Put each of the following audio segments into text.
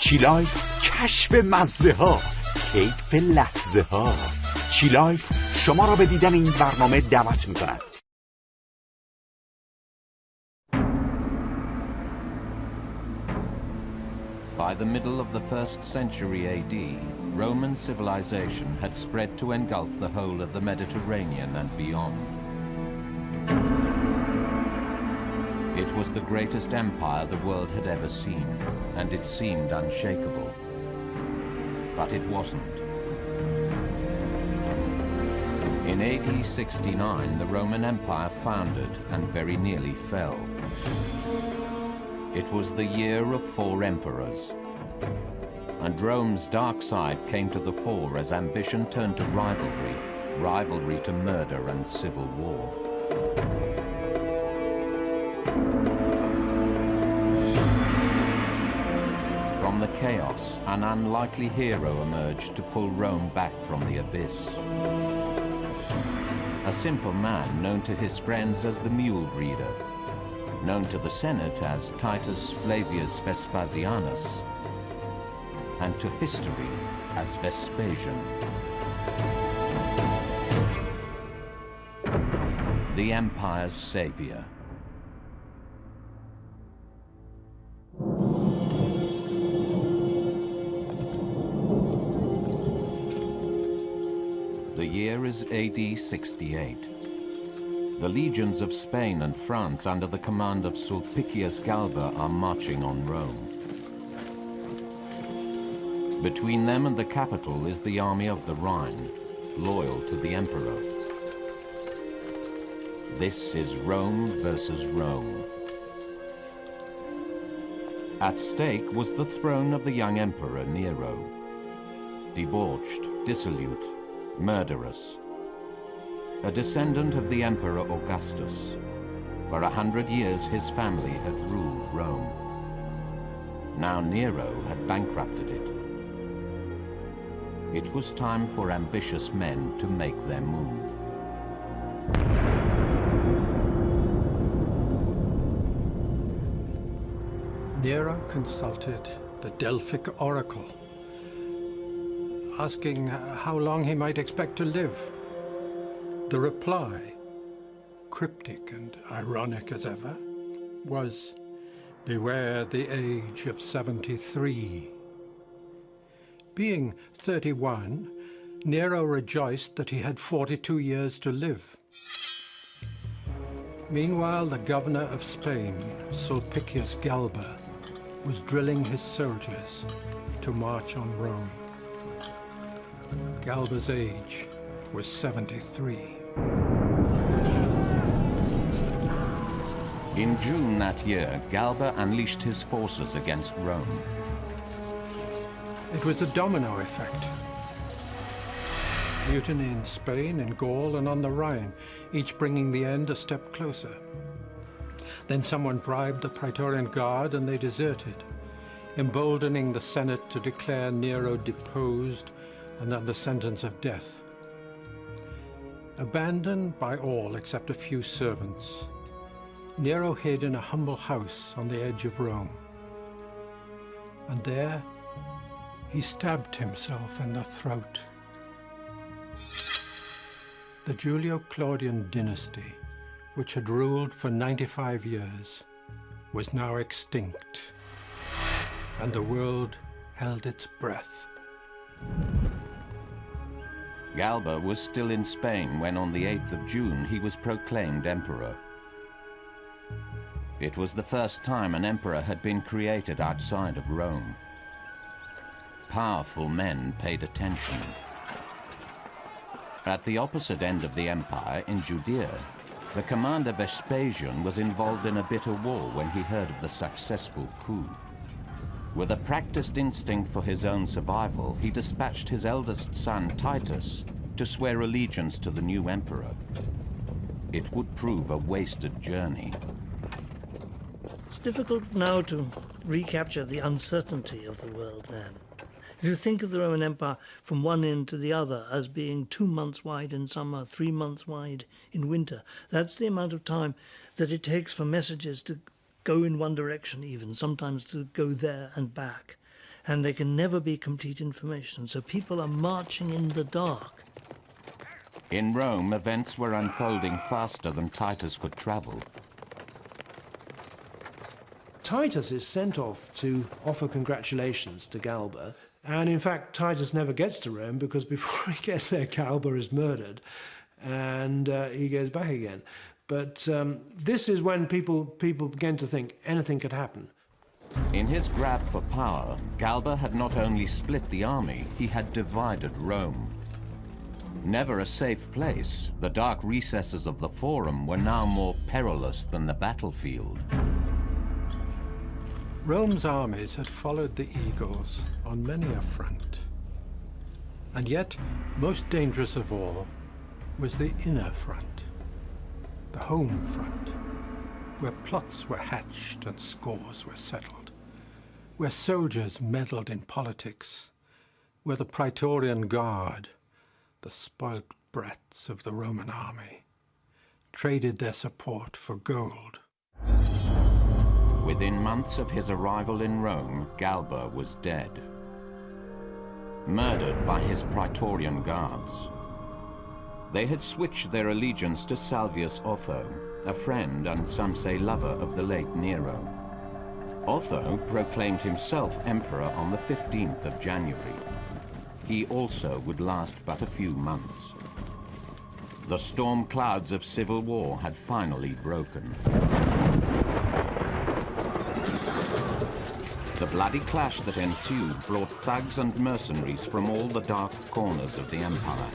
چی لایف کشف مزه ها، کیف لحظه ها. چی لایف شما را به دیدن این برنامه دعوت می کند. By the middle of the 1st century AD, Roman civilization had spread to engulf the whole of the Mediterranean and beyond. It was the greatest empire the world had ever seen, and it seemed unshakable. But it wasn't. In AD 69, the Roman Empire foundered and very nearly fell. It was the year of 4 emperors, and Rome's dark side came to the fore as ambition turned to rivalry, rivalry to murder and civil war. From the chaos, an unlikely hero emerged to pull Rome back from the abyss. A simple man known to his friends as the Mule Reader, known to the Senate as Titus Flavius Vespasianus, and to history as Vespasian. The empire's savior. The year is AD 68. The legions of Spain and France under the command of Sulpicius Galba are marching on Rome. Between them and the capital is the army of the Rhine, loyal to the emperor. This is Rome versus Rome. At stake was the throne of the young emperor Nero, debauched, dissolute, murderous. A descendant of the Emperor Augustus. For 100 years his family had ruled Rome. Now Nero had bankrupted it. It was time for ambitious men to make their move. Nero consulted the Delphic oracle, asking how long he might expect to live. The reply, cryptic and ironic as ever, was, "Beware the age of 73." Being 31, Nero rejoiced that he had 42 years to live. Meanwhile, the governor of Spain, Sulpicius Galba, was drilling his soldiers to march on Rome. Galba's age was 73. In June that year, Galba unleashed his forces against Rome. It was a domino effect. Mutiny in Spain, in Gaul, and on the Rhine, each bringing the end a step closer. Then someone bribed the Praetorian Guard and they deserted, emboldening the Senate to declare Nero deposed and under sentence of death. Abandoned by all except a few servants, Nero hid in a humble house on the edge of Rome. And there, he stabbed himself in the throat. The Julio-Claudian dynasty, which had ruled for 95 years, was now extinct, and the world held its breath. Galba was still in Spain when on the 8th of June he was proclaimed emperor. It was the first time an emperor had been created outside of Rome. Powerful men paid attention. At the opposite end of the empire, in Judea, the commander Vespasian was involved in a bitter war when he heard of the successful coup. With a practiced instinct for his own survival, he dispatched his eldest son, Titus, to swear allegiance to the new emperor. It would prove a wasted journey. It's difficult now to recapture the uncertainty of the world then. If you think of the Roman Empire from one end to the other as being 2 months wide in summer, 3 months wide in winter, that's the amount of time that it takes for messages to go in one direction even, sometimes to go there and back. and there can never be complete information, so people are marching in the dark. In Rome, events were unfolding faster than Titus could travel. Titus is sent off to offer congratulations to Galba, and in fact Titus never gets to Rome because before he gets there Galba is murdered and he goes back again. But this is when people begin to think anything could happen. In his grab for power, Galba had not only split the army, he had divided Rome. Never a safe place, the dark recesses of the Forum were now more perilous than the battlefield. Rome's armies had followed the eagles on many a front. And yet, most dangerous of all was the inner front, the home front, where plots were hatched and scores were settled, where soldiers meddled in politics, where the Praetorian Guard, the spoilt brats of the Roman army, traded their support for gold. Within months of his arrival in Rome, Galba was dead, murdered by his Praetorian guards. They had switched their allegiance to Salvius Otho, a friend and some say lover of the late Nero. Otho proclaimed himself emperor on the 15th of January. He also would last but a few months. The storm clouds of civil war had finally broken. The bloody clash that ensued brought thugs and mercenaries from all the dark corners of the empire.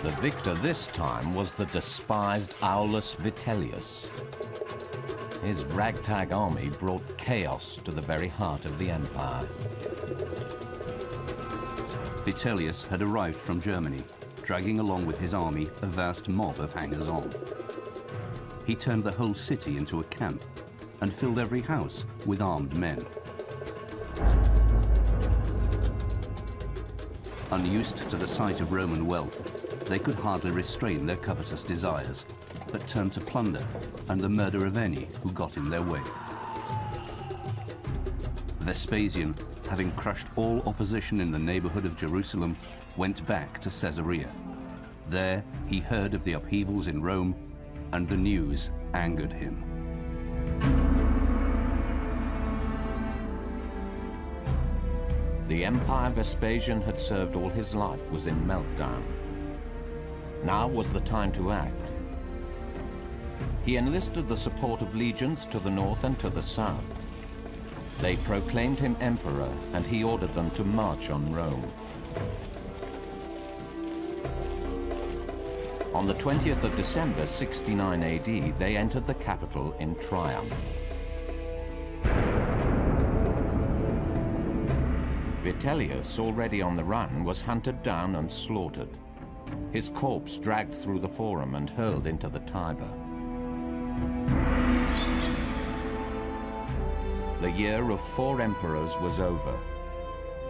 The victor this time was the despised Aulus Vitellius. His ragtag army brought chaos to the very heart of the empire. Vitellius had arrived from Germany, dragging along with his army a vast mob of hangers-on. He turned the whole city into a camp and filled every house with armed men. Unused to the sight of Roman wealth, they could hardly restrain their covetous desires, but turned to plunder and the murder of any who got in their way. Vespasian, having crushed all opposition in the neighborhood of Jerusalem, went back to Caesarea. There he heard of the upheavals in Rome, and the news angered him. The empire Vespasian had served all his life was in meltdown. Now was the time to act. He enlisted the support of legions to the north and to the south. They proclaimed him emperor, and he ordered them to march on Rome. On the 20th of December, 69 AD, they entered the capital in triumph. Vitellius, already on the run, was hunted down and slaughtered. His corpse dragged through the Forum and hurled into the Tiber. The year of 4 emperors was over,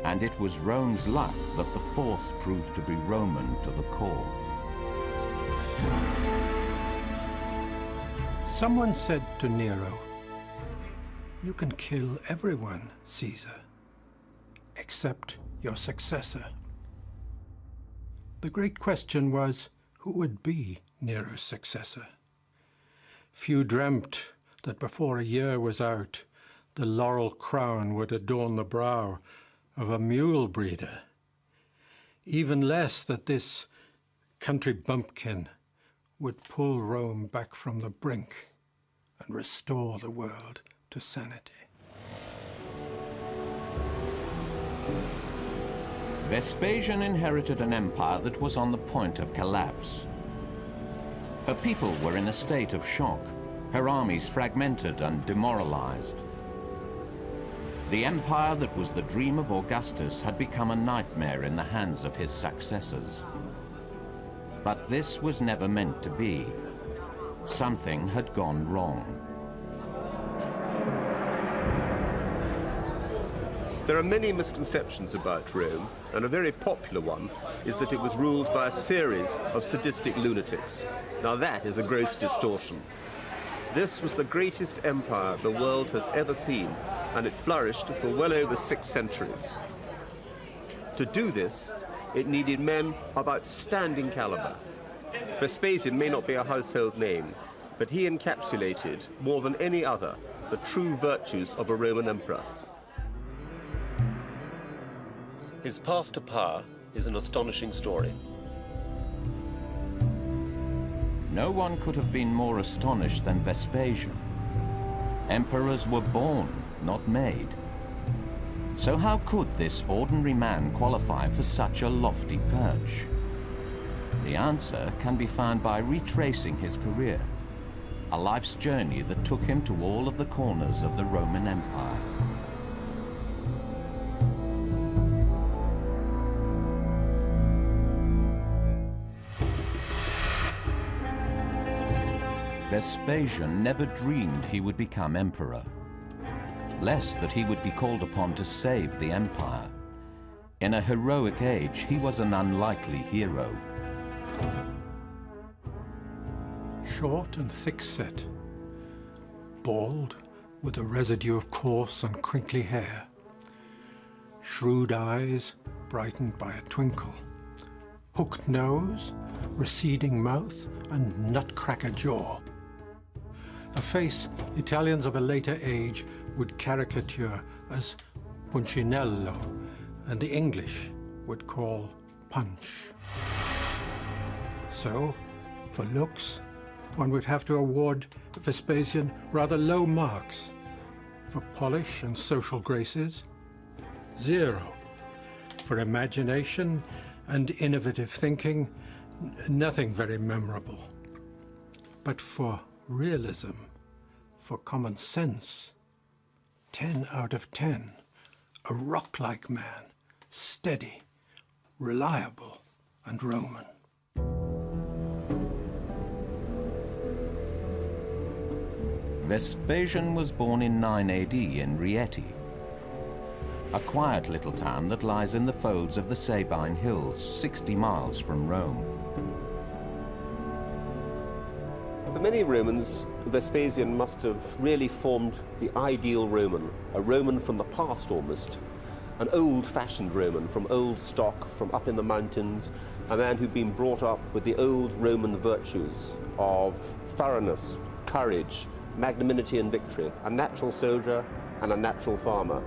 and it was Rome's luck that the 4th proved to be Roman to the core. Someone said to Nero, "You can kill everyone, Caesar, except your successor." The great question was, who would be Nero's successor? Few dreamt that before a year was out, the laurel crown would adorn the brow of a mule breeder. Even less that this country bumpkin would pull Rome back from the brink and restore the world to sanity. Vespasian inherited an empire that was on the point of collapse. Her people were in a state of shock, her armies fragmented and demoralized. The empire that was the dream of Augustus had become a nightmare in the hands of his successors. But this was never meant to be. Something had gone wrong. There are many misconceptions about Rome, and a very popular one is that it was ruled by a series of sadistic lunatics. Now that is a gross distortion. This was the greatest empire the world has ever seen, and it flourished for well over 6 centuries. To do this, it needed men of outstanding caliber. Vespasian may not be a household name, but he encapsulated, more than any other, the true virtues of a Roman emperor. His path to power is an astonishing story. No one could have been more astonished than Vespasian. Emperors were born, not made. So how could this ordinary man qualify for such a lofty perch? The answer can be found by retracing his career, a life's journey that took him to all of the corners of the Roman Empire. Vespasian never dreamed he would become emperor, less that he would be called upon to save the empire. In a heroic age, he was an unlikely hero. Short and thick-set, bald with a residue of coarse and crinkly hair, shrewd eyes brightened by a twinkle, hooked nose, receding mouth, and nutcracker jaw. A face Italians of a later age would caricature as Punchinello, and the English would call punch. So, for looks, one would have to award Vespasian rather low marks. For polish and social graces, 0. For imagination and innovative thinking, nothing very memorable. But for realism, for common sense, 10 out of 10. A rock-like man, steady, reliable, and Roman. Vespasian was born in 9 AD in Rieti, a quiet little town that lies in the folds of the Sabine Hills, 60 miles from Rome. For many Romans, Vespasian must have really formed the ideal Roman, a Roman from the past almost, an old-fashioned Roman from old stock, from up in the mountains, a man who'd been brought up with the old Roman virtues of thoroughness, courage, magnanimity and victory, a natural soldier and a natural farmer.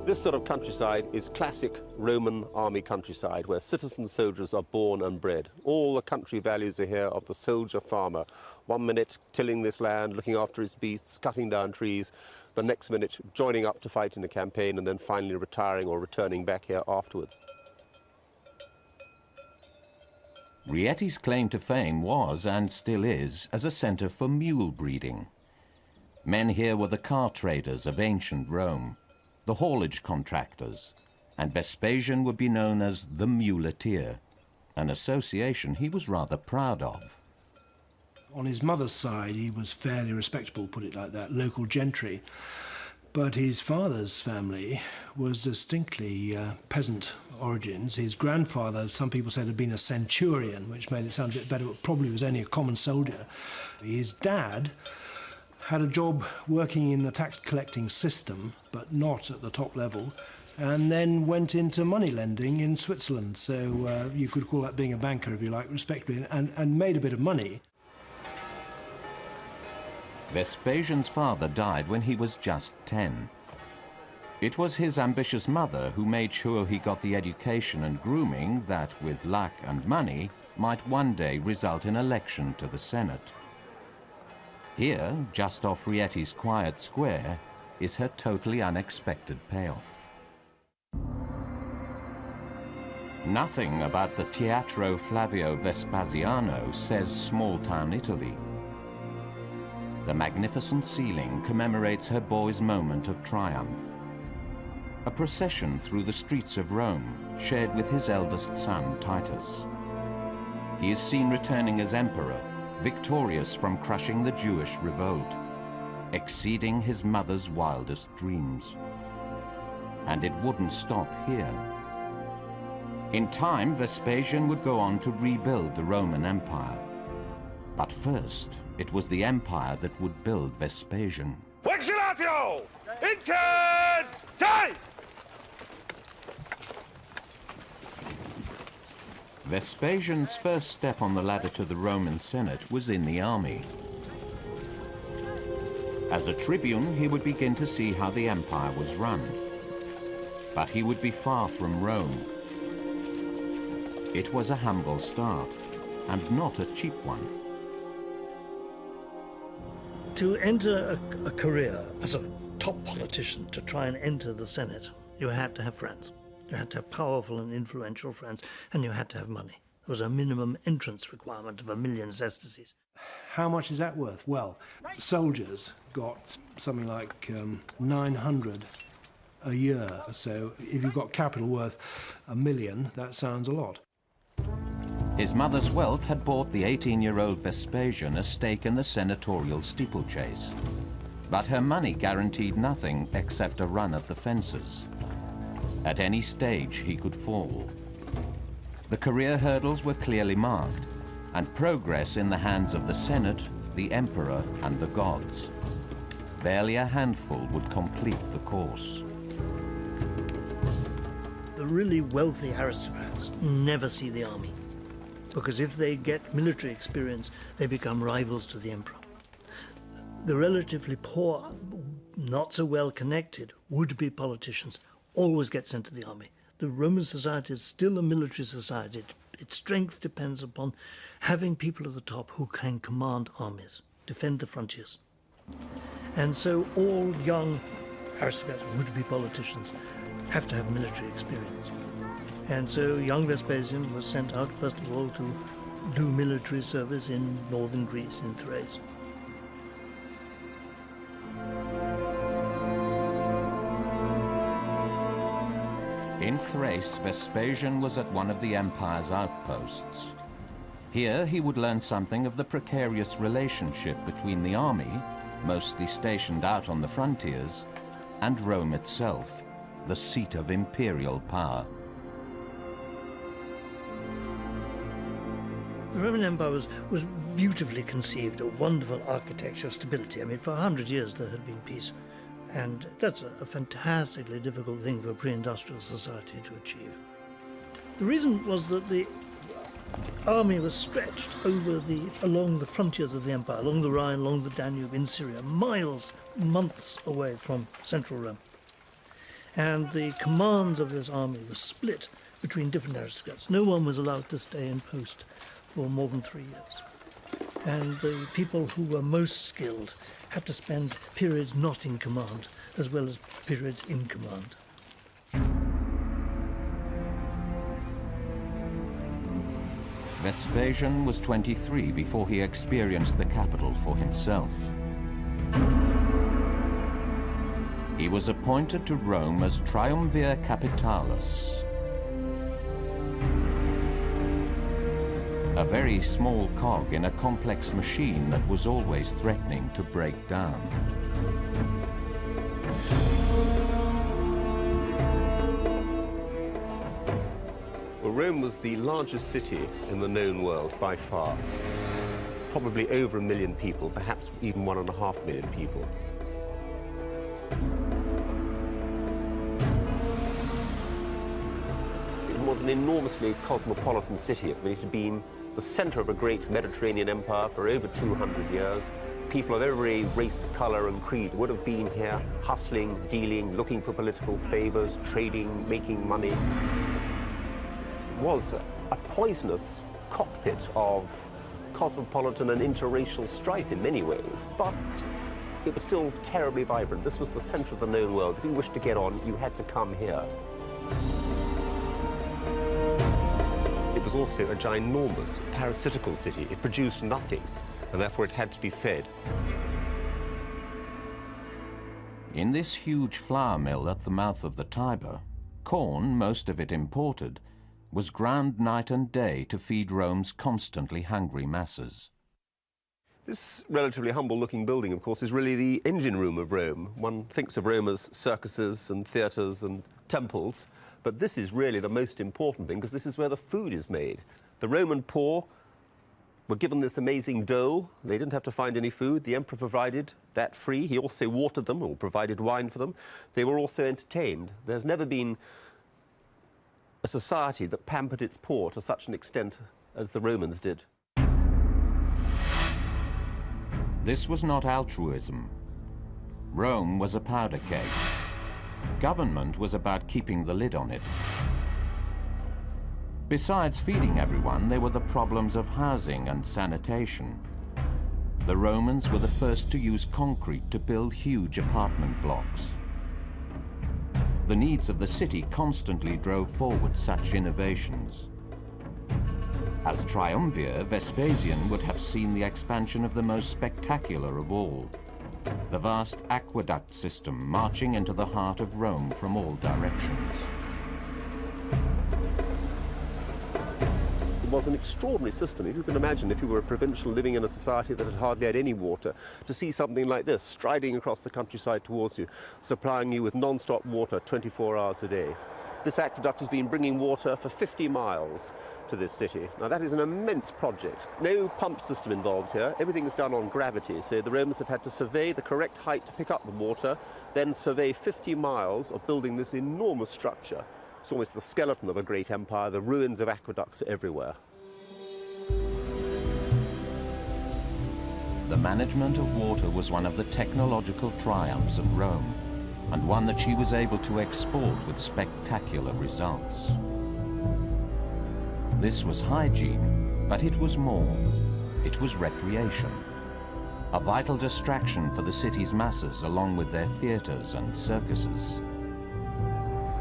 This sort of countryside is classic Roman army countryside, where citizen soldiers are born and bred. All the country values are here of the soldier-farmer. 1 minute tilling this land, looking after his beasts, cutting down trees, the next minute joining up to fight in a campaign, and then finally retiring or returning back here afterwards. Rieti's claim to fame was, and still is, as a centre for mule breeding. Men here were the car traders of ancient Rome, the haulage contractors, and Vespasian would be known as the muleteer, an association he was rather proud of. On his mother's side, he was fairly respectable, put it like that, local gentry. But his father's family was distinctly peasant origins. His grandfather, some people said, had been a centurion, which made it sound a bit better, but probably was only a common soldier. His dad had a job working in the tax collecting system, but not at the top level, and then went into money lending in Switzerland. So you could call that being a banker, if you like, respectably, and made a bit of money. Vespasian's father died when he was just 10. It was his ambitious mother who made sure he got the education and grooming that, with luck and money, might one day result in election to the Senate. Here, just off Rieti's quiet square, is her totally unexpected payoff. Nothing about the Teatro Flavio Vespasiano says small-town Italy. The magnificent ceiling commemorates her boy's moment of triumph. A procession through the streets of Rome, shared with his eldest son, Titus. He is seen returning as emperor, victorious from crushing the Jewish revolt, exceeding his mother's wildest dreams. And it wouldn't stop here. In time, Vespasian would go on to rebuild the Roman Empire. But first, it was the empire that would build Vespasian. Vexillatio! Intent! Time! Vespasian's first step on the ladder to the Roman Senate was in the army. As a tribune, he would begin to see how the empire was run. But he would be far from Rome. It was a humble start, and not a cheap one. To enter a career as a top politician, to try and enter the Senate, you had to have friends. You had to have powerful and influential friends, and you had to have money. There was a minimum entrance requirement of 1 million sesterces. How much is that worth? Well, soldiers got something like 900 a year. So if you've got capital worth 1 million, that sounds a lot. His mother's wealth had bought the 18-year-old Vespasian a stake in the senatorial steeplechase. But her money guaranteed nothing except a run at the fences. At any stage, he could fall. The career hurdles were clearly marked, and progress in the hands of the Senate, the Emperor, and the gods. Barely a handful would complete the course. The really wealthy aristocrats never see the army, because if they get military experience, they become rivals to the emperor. The relatively poor, not so well connected, would-be politicians always get sent to the army. The Roman society is still a military society. Its strength depends upon having people at the top who can command armies, defend the frontiers. And so all young aristocrats, would-be politicians, have to have military experience. And so young Vespasian was sent out, first of all, to do military service in northern Greece, in Thrace. In Thrace, Vespasian was at one of the empire's outposts. Here he would learn something of the precarious relationship between the army, mostly stationed out on the frontiers, and Rome itself, the seat of imperial power. The Roman Empire was beautifully conceived, a wonderful architecture of stability. I mean, for 100 years there had been peace, and that's a fantastically difficult thing for a pre-industrial society to achieve. The reason was that the army was stretched along the frontiers of the empire, along the Rhine, along the Danube, in Syria, miles, months away from central Rome. And the commands of this army were split between different aristocrats. No one was allowed to stay in post for more than 3 years. And the people who were most skilled had to spend periods not in command, as well as periods in command. Vespasian was 23 before he experienced the capital for himself. He was appointed to Rome as Triumvir Capitalis, a very small cog in a complex machine that was always threatening to break down. Well, Rome was the largest city in the known world by far. Probably over 1 million people, perhaps even 1.5 million people. It was an enormously cosmopolitan city. I mean, it had been the center of a great Mediterranean empire for over 200 years. People of every race, color, and creed would have been here, hustling, dealing, looking for political favors, trading, making money. It was a poisonous cockpit of cosmopolitan and interracial strife in many ways, but it was still terribly vibrant. This was the center of the known world. If you wished to get on, you had to come here. It was also a ginormous parasitical city. It produced nothing, and therefore it had to be fed. In this huge flour mill at the mouth of the Tiber, corn, most of it imported, was ground night and day to feed Rome's constantly hungry masses. This relatively humble-looking building, of course, is really the engine room of Rome. One thinks of Rome as circuses and theatres and temples, But this is really the most important thing, because this is where the food is made. The Roman poor were given this amazing dole. They didn't have to find any food. The emperor provided that free. He also watered them, or provided wine for them. They were also entertained. There's never been a society that pampered its poor to such an extent as the Romans did. This was not altruism. Rome was a powder keg. Government was about keeping the lid on it. Besides feeding everyone, there were the problems of housing and sanitation. The Romans were the first to use concrete to build huge apartment blocks. The needs of the city constantly drove forward such innovations. As triumvir, Vespasian would have seen the expansion of the most spectacular of all, the vast aqueduct system marching into the heart of Rome from all directions. It was an extraordinary system. If you can imagine, if you were a provincial living in a society that had hardly had any water, to see something like this striding across the countryside towards you, supplying you with non-stop water 24 hours a day. This aqueduct has been bringing water for 50 miles to this city. Now that is an immense project. No pump system involved here. Everything is done on gravity. So the Romans have had to survey the correct height to pick up the water, then survey 50 miles of building this enormous structure. It's almost the skeleton of a great empire. The ruins of aqueducts are everywhere. The management of water was one of the technological triumphs of Rome, and one that she was able to export with spectacular results. This was hygiene, but it was more. It was recreation, a vital distraction for the city's masses along with their theatres and circuses.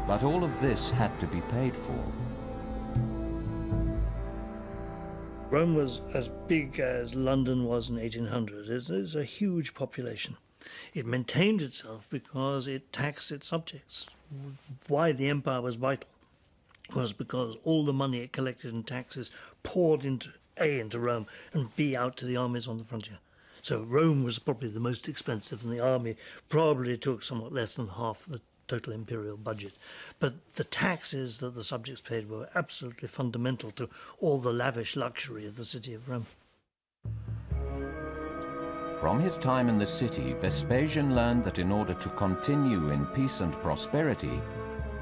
But all of this had to be paid for. Rome was as big as London was in 1800. It was a huge population. It maintained itself because it taxed its subjects. Why the empire was vital was because all the money it collected in taxes poured into Rome and B, out to the armies on the frontier. So Rome was probably the most expensive, and the army probably took somewhat less than half the total imperial budget. But the taxes that the subjects paid were absolutely fundamental to all the lavish luxury of the city of Rome. From his time in the city, Vespasian learned that in order to continue in peace and prosperity,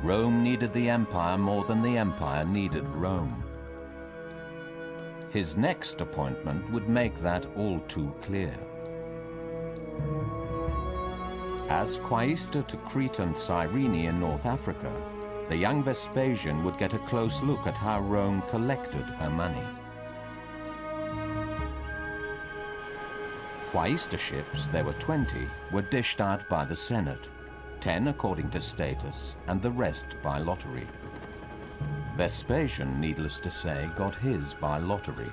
Rome needed the empire more than the empire needed Rome. His next appointment would make that all too clear. As quaestor to Crete and Cyrene in North Africa, the young Vespasian would get a close look at how Rome collected her money. Quaestorships, there were 20, were dished out by the Senate, 10 according to status, and the rest by lottery. Vespasian, needless to say, got his by lottery.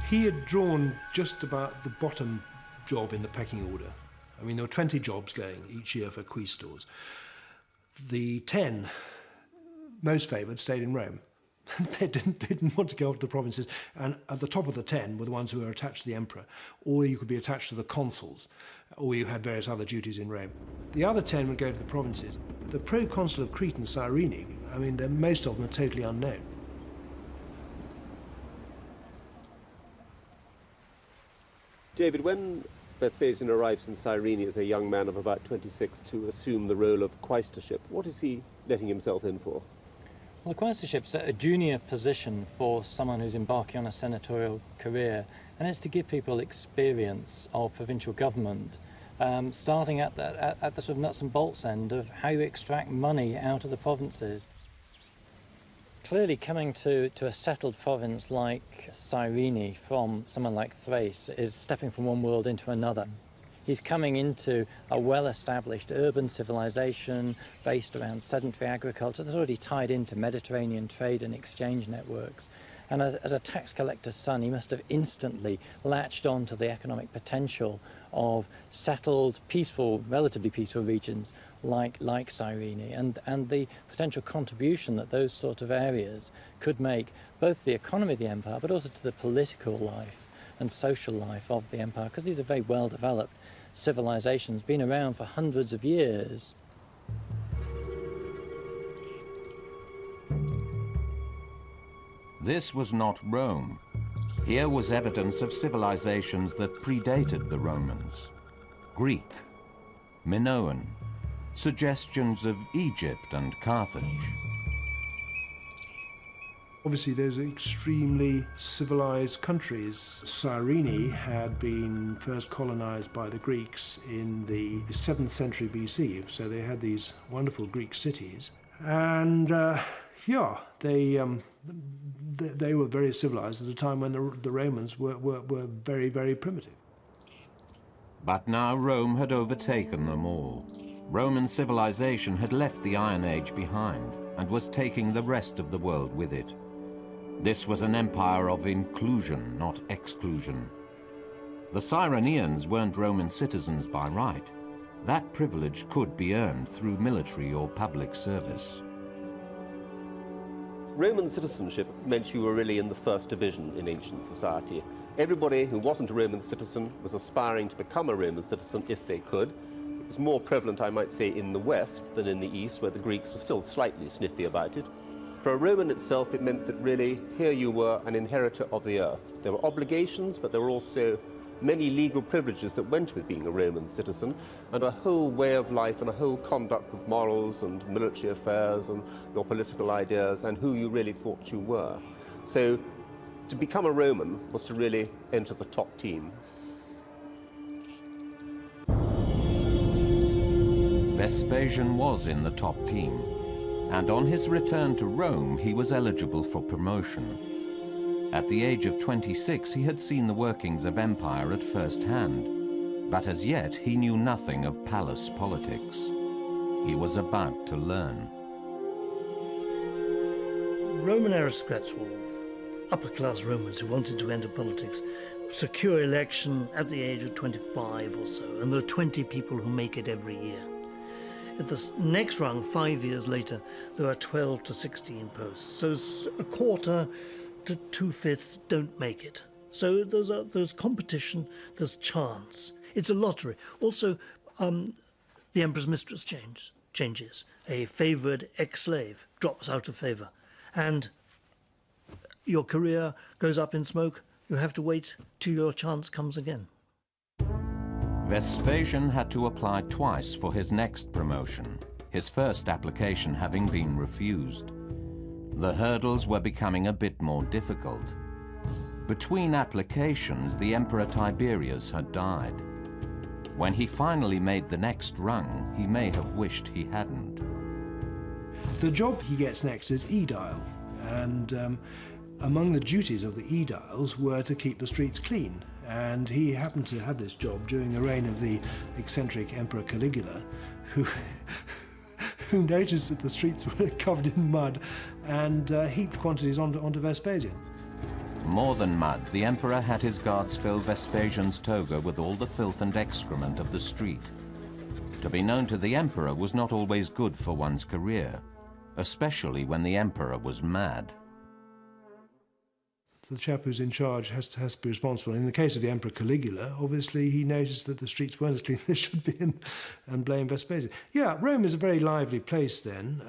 He had drawn just about the bottom job in the pecking order. I mean, there were 20 jobs going each year for quaestors. The 10 most favoured stayed in Rome. They didn't want to go up to the provinces, and at the top of the 10 were the ones who were attached to the emperor, or you could be attached to the consuls, or you had various other duties in Rome. The other 10 would go to the provinces. The proconsul of Crete and Cyrene, I mean, most of them are totally unknown. David, when Vespasian arrives in Cyrene as a young man of about 26 to assume the role of quaestorship, what is he letting himself in for? Well, the quaestorship's a junior position for someone who's embarking on a senatorial career, and it's to give people experience of provincial government, starting at the sort of nuts and bolts end of how you extract money out of the provinces. Clearly, coming to a settled province like Cyrene from someone like Thrace is stepping from one world into another. He's coming into a well-established urban civilization based around sedentary agriculture that's already tied into Mediterranean trade and exchange networks. And as a tax collector's son, he must have instantly latched on to the economic potential of settled, peaceful, relatively peaceful regions like Cyrene, and the potential contribution that those sort of areas could make both the economy of the empire, but also to the political life and social life of the empire, because these are very well-developed civilization's been around for hundreds of years. This was not Rome. Here was evidence of civilizations that predated the Romans. Greek, Minoan, suggestions of Egypt and Carthage. Obviously, those are extremely civilized countries. Cyrene had been first colonized by the Greeks in the 7th century BC, so they had these wonderful Greek cities. And they were very civilized at a time when the Romans were very, very primitive. But now Rome had overtaken them all. Roman civilization had left the Iron Age behind and was taking the rest of the world with it. This was an empire of inclusion, not exclusion. The Cyreneans weren't Roman citizens by right. That privilege could be earned through military or public service. Roman citizenship meant you were really in the first division in ancient society. Everybody who wasn't a Roman citizen was aspiring to become a Roman citizen if they could. It was more prevalent, I might say, in the West than in the East, where the Greeks were still slightly sniffy about it. For a Roman itself, it meant that really here you were an inheritor of the earth. There were obligations, but there were also many legal privileges that went with being a Roman citizen, and a whole way of life and a whole conduct of morals and military affairs and your political ideas and who you really thought you were. So to become a Roman was to really enter the top team. Vespasian was in the top team, and on his return to Rome, he was eligible for promotion. At the age of 26, he had seen the workings of empire at first hand, but as yet he knew nothing of palace politics. He was about to learn. Roman aristocrats were upper-class Romans who wanted to enter politics, secure election at the age of 25 or so, and there are 20 people who make it every year. At the next rung, 5 years later, there are 12 to 16 posts. So a quarter to 2/5 don't make it. So there's competition, there's chance. It's a lottery. Also, the emperor's mistress changes. A favoured ex-slave drops out of favour, and your career goes up in smoke. You have to wait till your chance comes again. Vespasian had to apply twice for his next promotion, his first application having been refused. The hurdles were becoming a bit more difficult. Between applications, the Emperor Tiberius had died. When he finally made the next rung, he may have wished he hadn't. The job he gets next is aedile, and among the duties of the aediles were to keep the streets clean. And he happened to have this job during the reign of the eccentric Emperor Caligula, who noticed that the streets were covered in mud and heaped quantities onto Vespasian. More than mud, the emperor had his guards fill Vespasian's toga with all the filth and excrement of the street. To be known to the emperor was not always good for one's career, especially when the emperor was mad. The chap who's in charge has to be responsible. In the case of the Emperor Caligula, obviously he noticed that the streets weren't as clean as they should be and blamed Vespasian. Yeah, Rome is a very lively place then,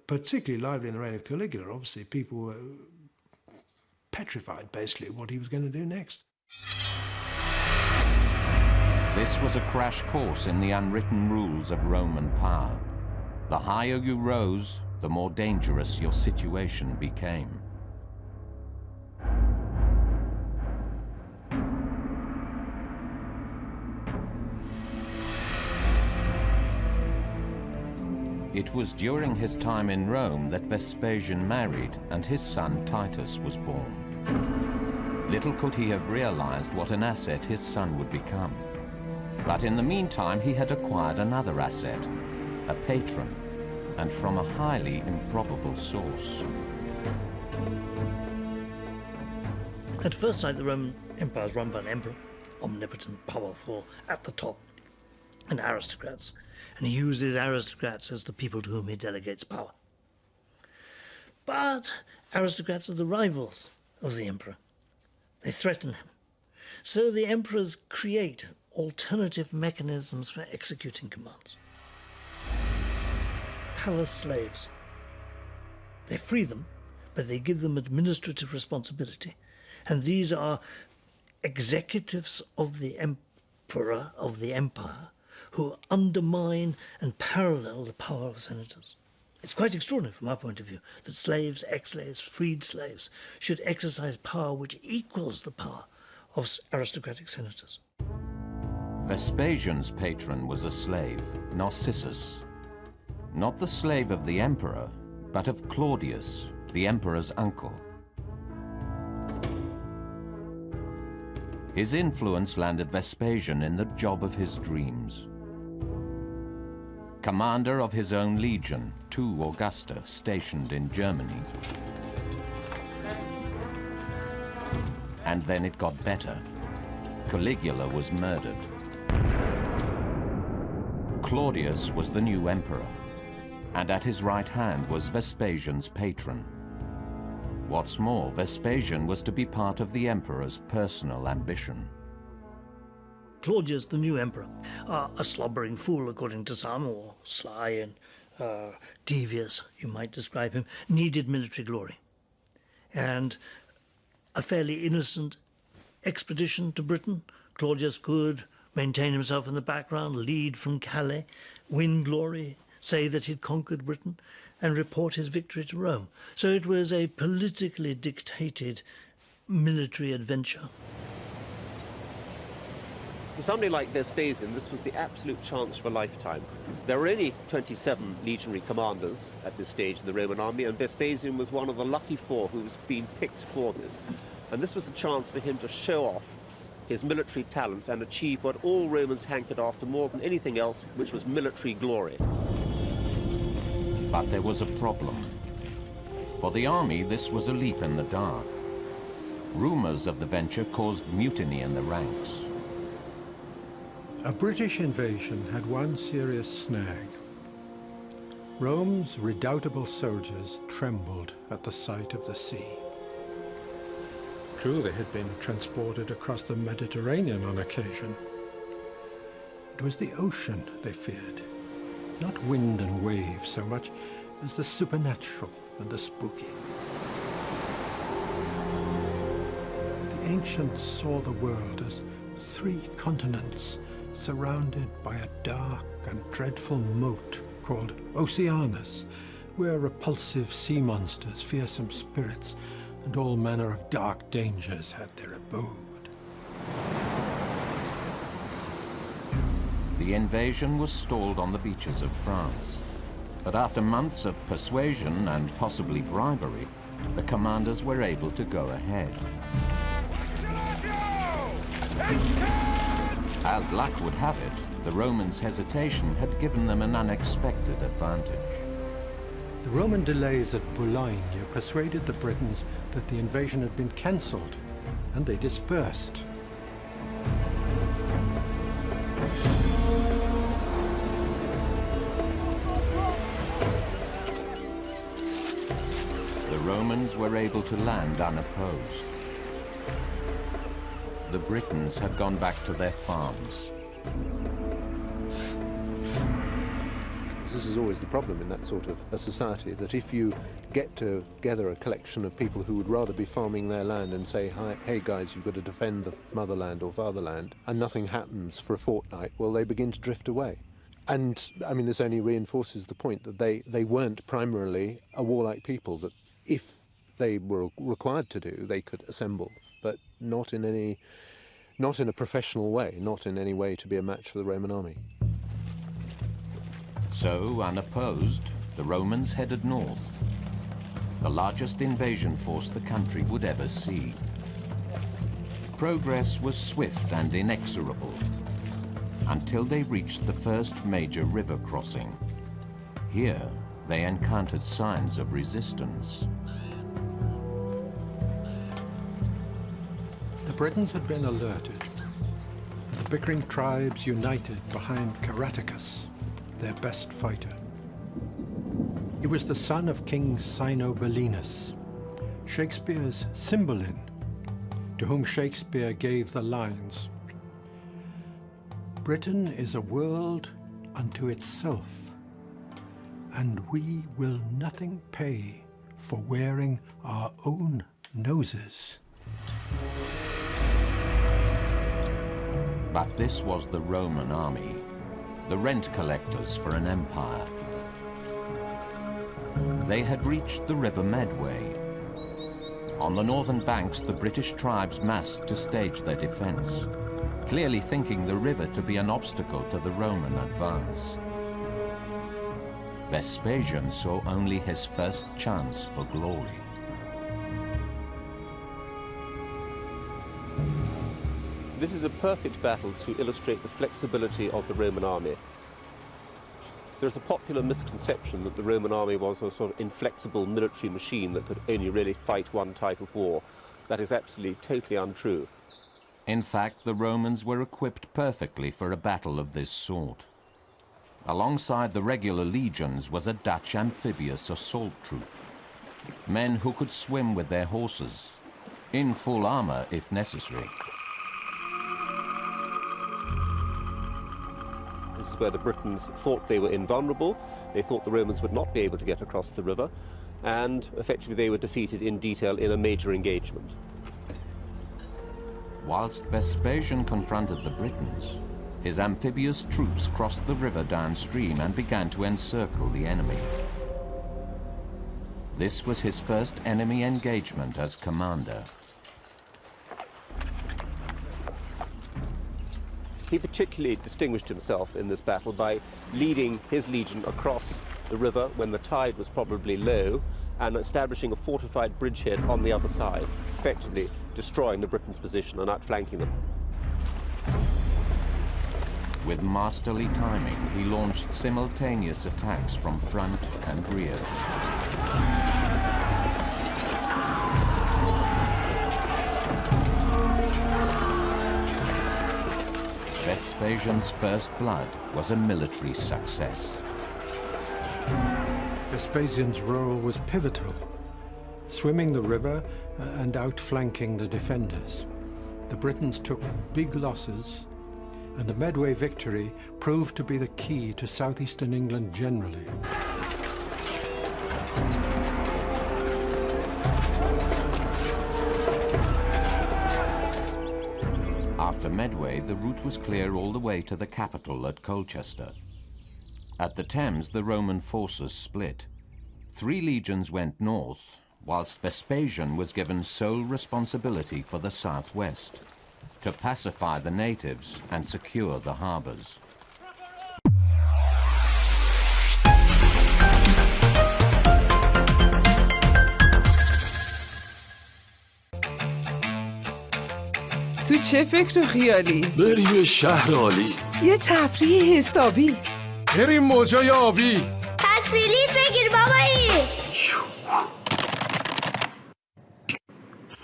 particularly lively in the reign of Caligula. Obviously people were petrified, basically, what he was going to do next. This was a crash course in the unwritten rules of Roman power. The higher you rose, the more dangerous your situation became. It was during his time in Rome that Vespasian married and his son Titus was born. Little could he have realized what an asset his son would become. But in the meantime, he had acquired another asset, a patron, and from a highly improbable source. At first sight, the Roman Empire is run by an emperor, omnipotent, powerful, at the top, and aristocrats. And he uses aristocrats as the people to whom he delegates power. But aristocrats are the rivals of the emperor. They threaten him. So the emperors create alternative mechanisms for executing commands. Palace slaves. They free them, but they give them administrative responsibility. And these are executives of the emperor, of the empire, who undermine and parallel the power of senators. It's quite extraordinary from our point of view that slaves, ex-slaves, freed slaves should exercise power which equals the power of aristocratic senators. Vespasian's patron was a slave, Narcissus. Not the slave of the emperor, but of Claudius, the emperor's uncle. His influence landed Vespasian in the job of his dreams. Commander of his own legion, to Augusta, stationed in Germany. And then it got better. Caligula was murdered. Claudius was the new emperor, and at his right hand was Vespasian's patron. What's more, Vespasian was to be part of the emperor's personal ambition. Claudius, the new emperor, a slobbering fool according to some, or sly and devious, you might describe him, needed military glory. And a fairly innocent expedition to Britain, Claudius could maintain himself in the background, lead from Calais, win glory, say that he'd conquered Britain, and report his victory to Rome. So it was a politically dictated military adventure. For somebody like Vespasian, this was the absolute chance of a lifetime. There were only 27 legionary commanders at this stage in the Roman army, and Vespasian was one of the lucky 4 who's been picked for this. And this was a chance for him to show off his military talents and achieve what all Romans hankered after more than anything else, which was military glory. But there was a problem. For the army, this was a leap in the dark. Rumors of the venture caused mutiny in the ranks. A British invasion had one serious snag. Rome's redoubtable soldiers trembled at the sight of the sea. True, they had been transported across the Mediterranean on occasion. It was the ocean they feared, not wind and wave so much as the supernatural and the spooky. The ancients saw the world as 3 continents surrounded by a dark and dreadful moat called Oceanus, where repulsive sea monsters, fearsome spirits, and all manner of dark dangers had their abode. The invasion was stalled on the beaches of France. But after months of persuasion and possibly bribery, the commanders were able to go ahead. As luck would have it, the Romans' hesitation had given them an unexpected advantage. The Roman delays at Boulogne persuaded the Britons that the invasion had been cancelled, and they dispersed. The Romans were able to land unopposed. The Britons had gone back to their farms. This is always the problem in that sort of a society, that if you get together a collection of people who would rather be farming their land and say, hey guys, you've got to defend the motherland or fatherland, and nothing happens for a fortnight, well, they begin to drift away. And, I mean, this only reinforces the point that they weren't primarily a warlike people, that if they were required to do, they could assemble, but not in a professional way, not in any way to be a match for the Roman army. So, unopposed, the Romans headed north, the largest invasion force the country would ever see. Progress was swift and inexorable, until they reached the first major river crossing. Here, they encountered signs of resistance. The Britons had been alerted, and the bickering tribes united behind Caratacus, their best fighter. He was the son of King Sinobelinus, Shakespeare's Cymbeline, to whom Shakespeare gave the lines, Britain is a world unto itself, and we will nothing pay for wearing our own noses. But this was the Roman army, the rent collectors for an empire. They had reached the River Medway. On the northern banks, the British tribes massed to stage their defense, clearly thinking the river to be an obstacle to the Roman advance. Vespasian saw only his first chance for glory. This is a perfect battle to illustrate the flexibility of the Roman army. There's a popular misconception that the Roman army was a sort of inflexible military machine that could only really fight one type of war. That is absolutely, totally untrue. In fact, the Romans were equipped perfectly for a battle of this sort. Alongside the regular legions was a Dutch amphibious assault troop. Men who could swim with their horses, in full armor if necessary. This is where the Britons thought they were invulnerable. They thought the Romans would not be able to get across the river, and effectively they were defeated in detail in a major engagement. Whilst Vespasian confronted the Britons, his amphibious troops crossed the river downstream and began to encircle the enemy. This was his first enemy engagement as commander. He particularly distinguished himself in this battle by leading his legion across the river when the tide was probably low and establishing a fortified bridgehead on the other side, effectively destroying the Britons' position and outflanking them. With masterly timing, he launched simultaneous attacks from front and rear. Vespasian's first blood was a military success. Vespasian's role was pivotal, swimming the river and outflanking the defenders. The Britons took big losses, and the Medway victory proved to be the key to southeastern England generally. After Medway, the route was clear all the way to the capital at Colchester. At the Thames, the Roman forces split. 3 legions went north, whilst Vespasian was given sole responsibility for the southwest, to pacify the natives and secure the harbours. تو چه فکر و خیالی؟ بریم شهر عالی. یه تفریح حسابی. بریم موجای آبی. پس بلیط بگیر بابایی.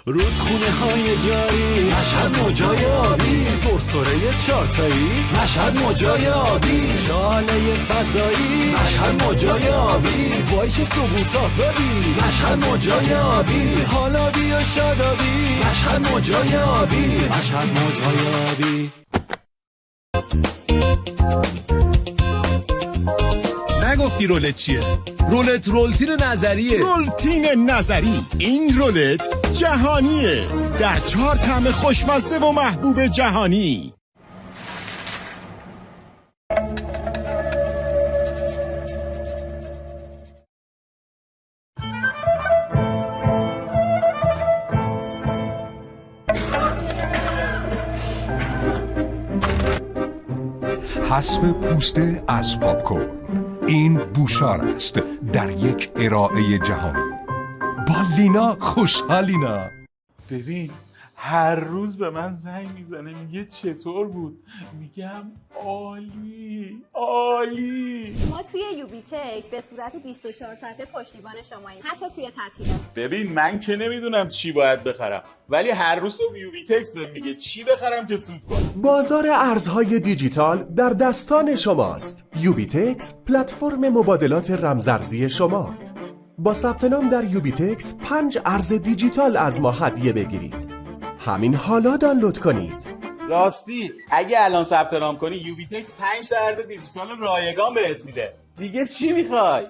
رودخونه های جاری، مشهد موجای آبی، سرسره چارتایی، مشهد موجای آبی، شاله فضایی، مشهد موجای آبی، وایش ثبوت آزادی، مشهد موجای آبی، حالا بیا شادابی، مشهد موجای آبی، مشهد موجای آبی. نگفتی رولت چیه؟ رولت رولتین نظریه. رولتین نظری، این رولت جهانیه، در 4 طعم خوشمزه و محبوب جهانی. حذف پوست از پاپکورن، این بوشار است در یک ارائه جهانی. با لینا خوشحالینا. ببین هر روز به من زنگ میزنه میگه چطور بود؟ میگم عالی عالی. ما توی یوبیتکس به صورت 24 ساعته پشتیبان شماییم، حتی توی تعطیلات. ببین من که نمیدونم چی باید بخرم، ولی هر روز یوبیتکس بهم میگه چی بخرم که سود کنه. بازار ارزهای دیجیتال در دستان شماست. یوبیتکس پلتفرم مبادلات رمزارزی شما. با ثبت نام در یوبیتکس 5 ارز دیجیتال از ما هدیه بگیرید. همین حالا دانلود کنید. راستی اگه الان ثبت نام کنی یوبیتکس 5% دیجیتال رایگان بهت میده. دیگه چی میخوای؟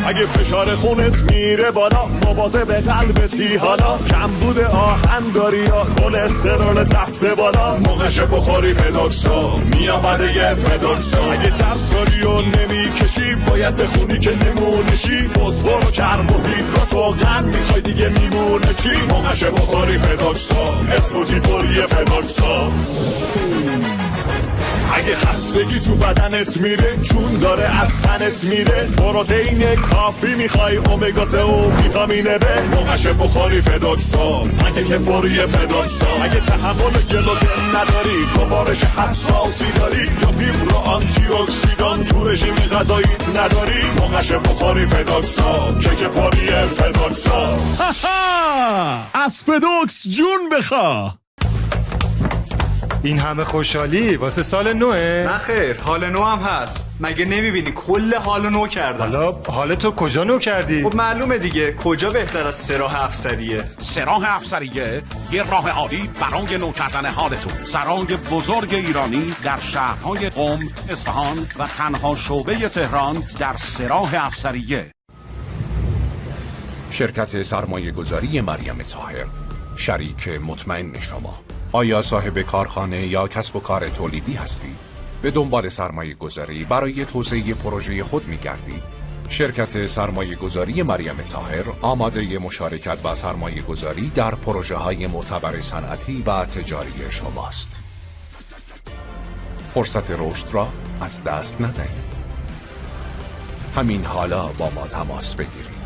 اگه فشار خونت میره بالا مواظب قلبتی حالا کمبود آهن داری یا کلسترول رفته بالا موقعش بخوری فدوکسا میامده یه فدوکسا اگه درس داری و نمیکشی باید بخونی که نمونشی فسفر و کربوهیدرات و قند میخوای دیگه میمونه چی موقعش بخوری فدوکسا اسموتی فوری فدوکسا اگه خستگی تو بدنت میره چون داره از تنت میره پروتئین کافی میخوای امگا 3 و ویتامین ب موقعش بخوری فدوکسا پنکیک فوری فدوکسا اگه تحمل گلوتن نداری گوارش حساسی داری یا فیبر و آنتی اکسیدان تو رژیم غذاییت نداری موقعش بخوری فدوکسا کیک فوری فدوکسا از فدوکس جون بخوا. این همه خوشحالی واسه سال نوه؟ نه خیر، حال نو هم هست. مگه نمیبینی کل حال نو کردم؟ حال تو کجا نو کردی؟ خب معلومه دیگه، کجا بهتر از سراح افسریه؟ سراح افسریه یه راه عالی برای نو کردن حالتون. سرای بزرگ ایرانی در شهرهای قم، اصفهان و تنها شعبه تهران در سراح افسریه. شرکت سرمایه گذاری مریم طاهر، شریک مطمئن شما. آیا صاحب کارخانه یا کسب و کار تولیدی هستید؟ به دنبال سرمایه گذاری برای توسعه پروژه خود می گردید؟ شرکت سرمایه گذاری مریم طاهر آماده مشارکت و سرمایه گذاری در پروژه های معتبر صنعتی و تجاری شماست. فرصت رشد را از دست ندهید. همین حالا با ما تماس بگیرید.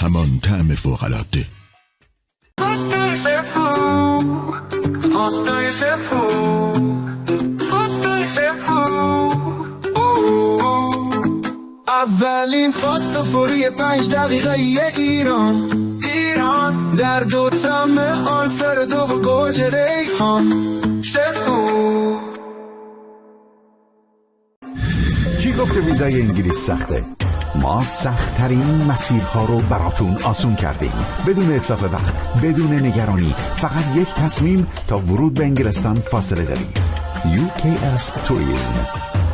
همان طعم فوق‌العاده. اولین پاستا فوری 5 دقیقه ایران در 2 تم آلفردو و گوجه ریحان شفو. کی گفته ویزای انگلیس سخته؟ ما سخت‌ترین مسیرها رو براتون آسون کردیم، بدون اتلاف وقت، بدون نگرانی، فقط یک تصمیم تا ورود به انگلستان فاصله داریم. UKS توریسم،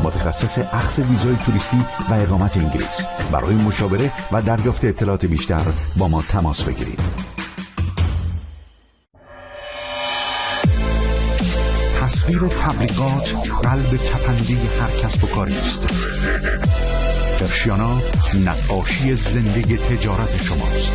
متخصص اخذ ویزای توریستی و اقامت انگلیس. برای مشاوره و دریافت اطلاعات بیشتر با ما تماس بگیرید. تصویر تبلیغات قلب تپنده هر کسب و کاری است. پرشیانا نقاشی زندگی تجارت شماست.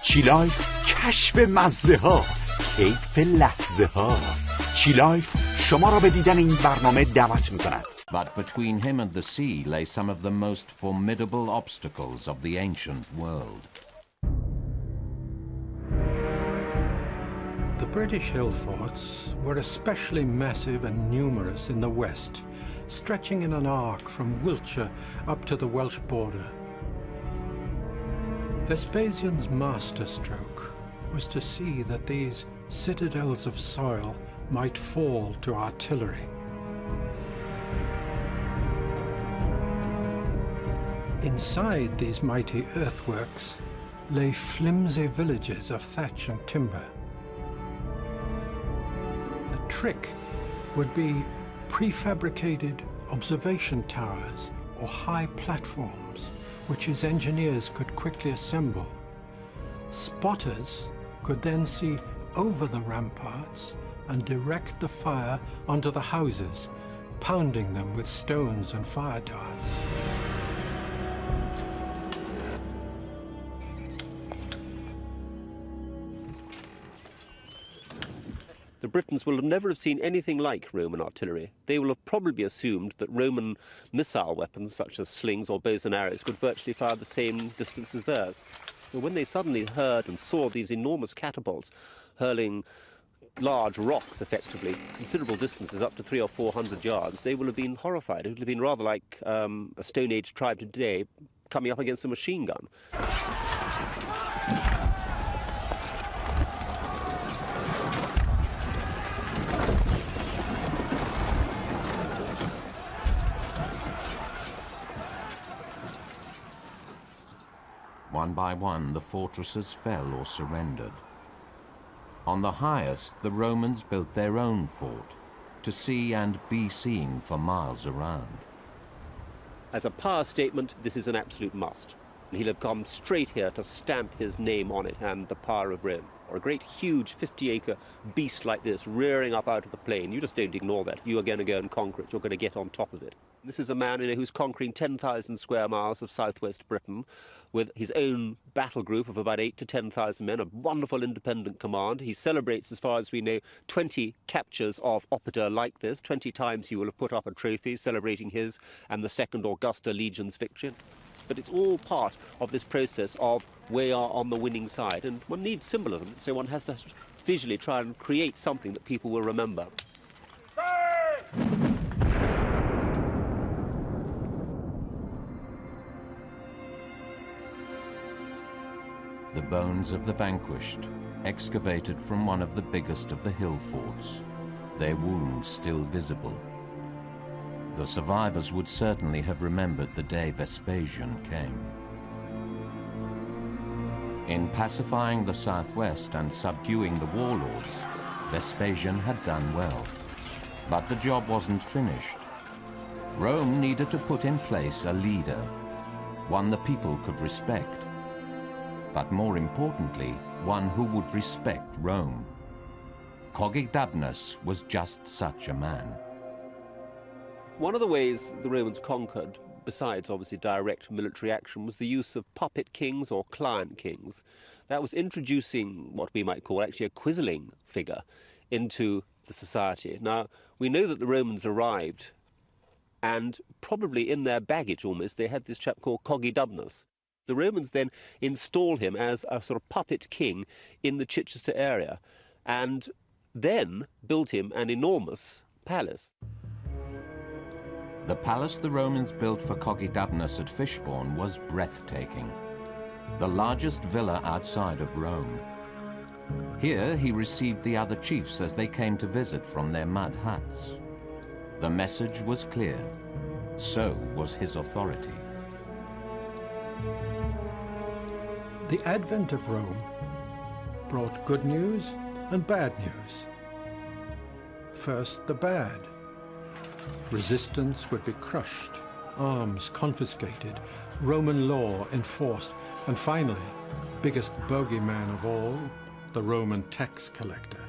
چیلایف کشف مزه ها، کیف لحظه ها. چیلایف شما را به دیدن این برنامه دعوت می‌کند. But between him and the sea lay some of the most formidable obstacles of the ancient world. The British hill forts were especially massive and numerous in the west, stretching in an arc from Wiltshire up to the Welsh border. Vespasian's masterstroke was to see that these citadels of soil might fall to artillery. Inside these mighty earthworks lay flimsy villages of thatch and timber. The trick would be prefabricated observation towers or high platforms which his engineers could quickly assemble. Spotters could then see over the ramparts and direct the fire onto the houses, pounding them with stones and fire darts. The Britons will never have seen anything like Roman artillery. They will have probably assumed that Roman missile weapons, such as slings or bows and arrows, could virtually fire the same distance as theirs. But when they suddenly heard and saw these enormous catapults hurling large rocks, effectively, considerable distances, up to 300 or 400 yards, they will have been horrified. It would have been rather like a Stone Age tribe today coming up against a machine gun. One by one, the fortresses fell or surrendered. On the highest, the Romans built their own fort, to see and be seen for miles around. As a power statement, this is an absolute must. He'll have come straight here to stamp his name on it and the power of Rome. Or a great, huge, 50-acre beast like this rearing up out of the plain. You just don't ignore that. You are going to go and conquer it. You're going to get on top of it. This is a man, who's conquering 10,000 square miles of southwest Britain with his own battle group of about 8 to 10,000 men, a wonderful independent command. He celebrates, as far as we know, 20 captures of Opida like this. 20 times he will have put up a trophy celebrating his and the Second Augusta Legion's victory. But it's all part of this process of we are on the winning side. And one needs symbolism, so one has to visually try and create something that people will remember. The bones of the vanquished, excavated from one of the biggest of the hill forts, their wounds still visible. The survivors would certainly have remembered the day Vespasian came. In pacifying the southwest and subduing the warlords, Vespasian had done well. But the job wasn't finished. Rome needed to put in place a leader, one the people could respect. But more importantly, one who would respect Rome. Cogidubnus was just such a man. One of the ways the Romans conquered, besides obviously direct military action, was the use of puppet kings or client kings. That was introducing what we might call actually a quisling figure into the society. Now, we know that the Romans arrived, and probably in their baggage almost, they had this chap called Cogidubnus. The Romans then install him as a sort of puppet king in the Chichester area, and then built him an enormous palace. The palace the Romans built for Cogidubnus at Fishbourne was breathtaking. The largest villa outside of Rome. Here he received the other chiefs as they came to visit from their mud huts. The message was clear. So was his authority. The advent of Rome brought good news and bad news. First, the bad. Resistance would be crushed, arms confiscated, Roman law enforced, and finally, biggest bogeyman of all, the Roman tax collector.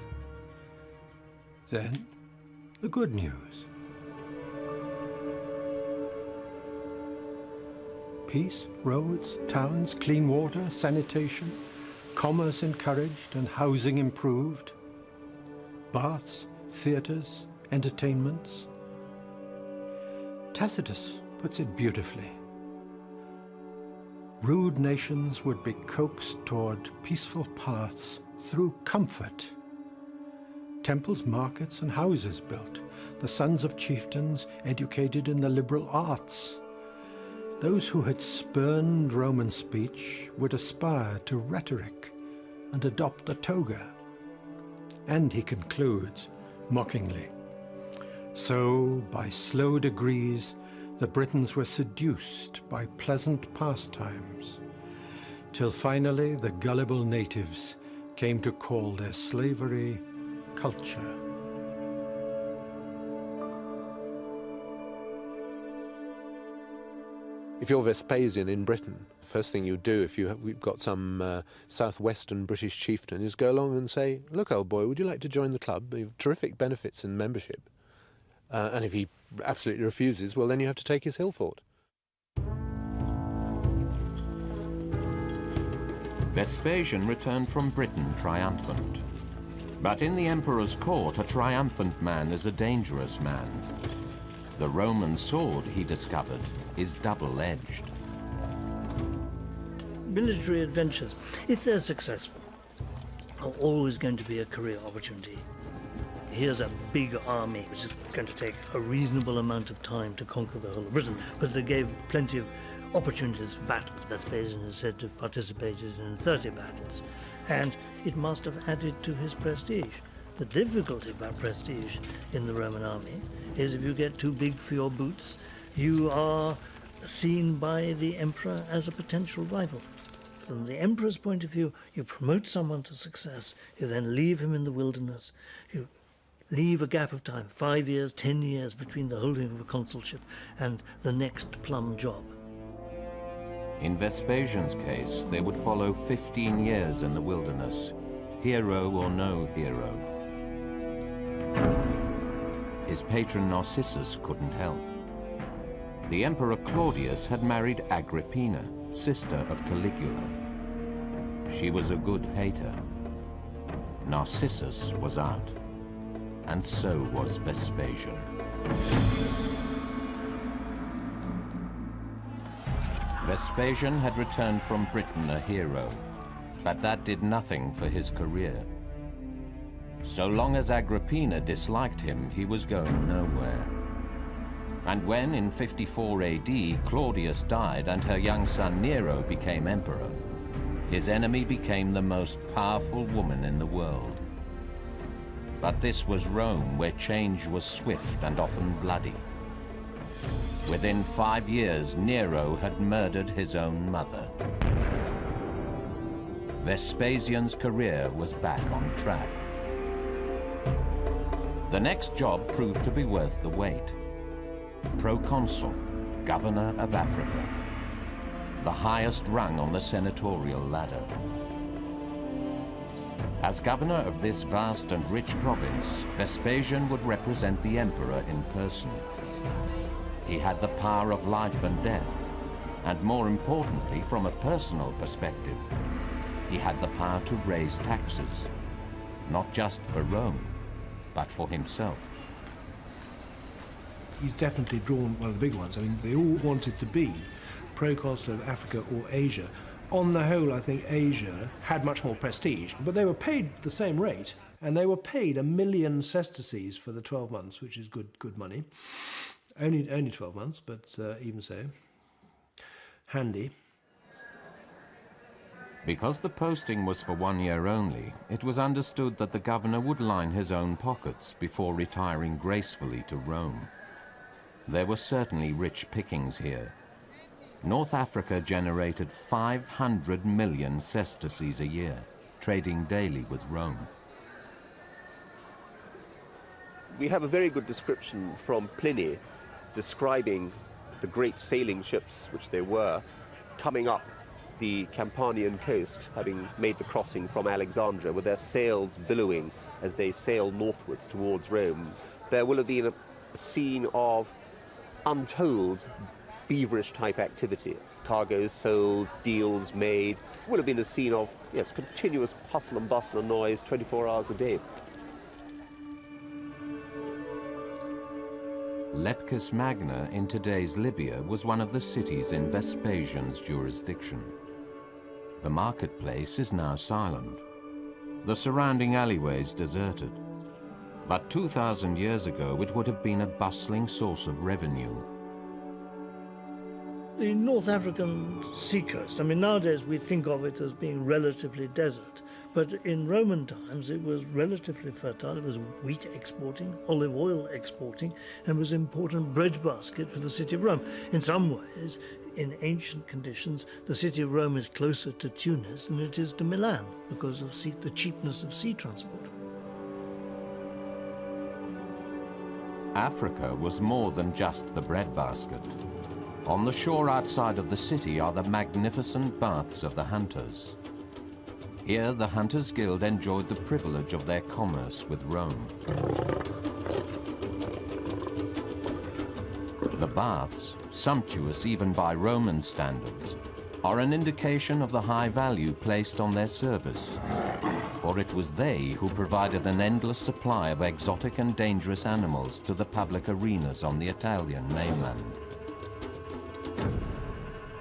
Then, the good news. Peace, roads, towns, clean water, sanitation, commerce encouraged and housing improved, baths, theatres, entertainments. Tacitus puts it beautifully. Rude nations would be coaxed toward peaceful paths through comfort. Temples, markets, and houses built, the sons of chieftains educated in the liberal arts. Those who had spurned Roman speech would aspire to rhetoric and adopt the toga. And he concludes, mockingly, so by slow degrees the Britons were seduced by pleasant pastimes, till finally the gullible natives came to call their slavery culture. If you're Vespasian in Britain, the first thing you do if we've got some southwestern British chieftain is go along and say, look, old boy, would you like to join the club? You have terrific benefits and membership. And if he absolutely refuses, well, then you have to take his hill fort. Vespasian returned from Britain triumphant. But in the emperor's court, a triumphant man is a dangerous man. The Roman sword, he discovered, is double-edged. Military adventures, if they're successful, are always going to be a career opportunity. Here's a big army which is going to take a reasonable amount of time to conquer the whole of Britain, but they gave plenty of opportunities for battles. Vespasian is said to have participated in 30 battles, and it must have added to his prestige. The difficulty about prestige in the Roman army is if you get too big for your boots, you are seen by the emperor as a potential rival. From the emperor's point of view, you promote someone to success, you then leave him in the wilderness, you leave a gap of time, 5 years, 10 years, between the holding of a consulship and the next plum job. In Vespasian's case, they would follow 15 years in the wilderness, hero or no hero. His patron Narcissus couldn't help. The Emperor Claudius had married Agrippina, sister of Caligula. She was a good hater. Narcissus was out, and so was Vespasian. Vespasian had returned from Britain a hero, but that did nothing for his career. So long as Agrippina disliked him, he was going nowhere. And when, in 54 AD, Claudius died and her young son Nero became emperor, his enemy became the most powerful woman in the world. But this was Rome, where change was swift and often bloody. Within 5 years, Nero had murdered his own mother. Vespasian's career was back on track. The next job proved to be worth the wait. Proconsul, governor of Africa, the highest rung on the senatorial ladder. As governor of this vast and rich province, Vespasian would represent the emperor in person. He had the power of life and death, and more importantly, from a personal perspective, he had the power to raise taxes, not just for Rome, but for himself. He's definitely drawn one of the big ones. I mean, they all wanted to be proconsul of Africa or Asia. On the whole, I think Asia had much more prestige, but they were paid the same rate, and they were paid 1 million sesterces for the 12 months, which is good money. Only 12 months, but even so, handy. Because the posting was for 1 year only, it was understood that the governor would line his own pockets before retiring gracefully to Rome. There were certainly rich pickings here. North Africa generated 500 million sesterces a year, trading daily with Rome. We have a very good description from Pliny describing the great sailing ships, which they were, coming up the Campanian coast, having made the crossing from Alexandria, with their sails billowing as they sailed northwards towards Rome. There will have been a scene of untold beaverish type activity. Cargoes sold, deals made. It would have been a scene of, yes, continuous hustle and bustle and noise 24 hours a day. Leptis Magna in today's Libya was one of the cities in Vespasian's jurisdiction. The marketplace is now silent. The surrounding alleyways deserted. But 2,000 years ago, it would have been a bustling source of revenue. The North African seacoast, I mean, nowadays we think of it as being relatively desert, but in Roman times it was relatively fertile. It was wheat exporting, olive oil exporting, and was an important breadbasket for the city of Rome. In some ways, in ancient conditions, the city of Rome is closer to Tunis than it is to Milan because of the cheapness of sea transport. Africa was more than just the breadbasket. On the shore outside of the city are the magnificent baths of the hunters. Here, the Hunters' Guild enjoyed the privilege of their commerce with Rome. The baths, sumptuous even by Roman standards, are an indication of the high value placed on their service, for it was they who provided an endless supply of exotic and dangerous animals to the public arenas on the Italian mainland.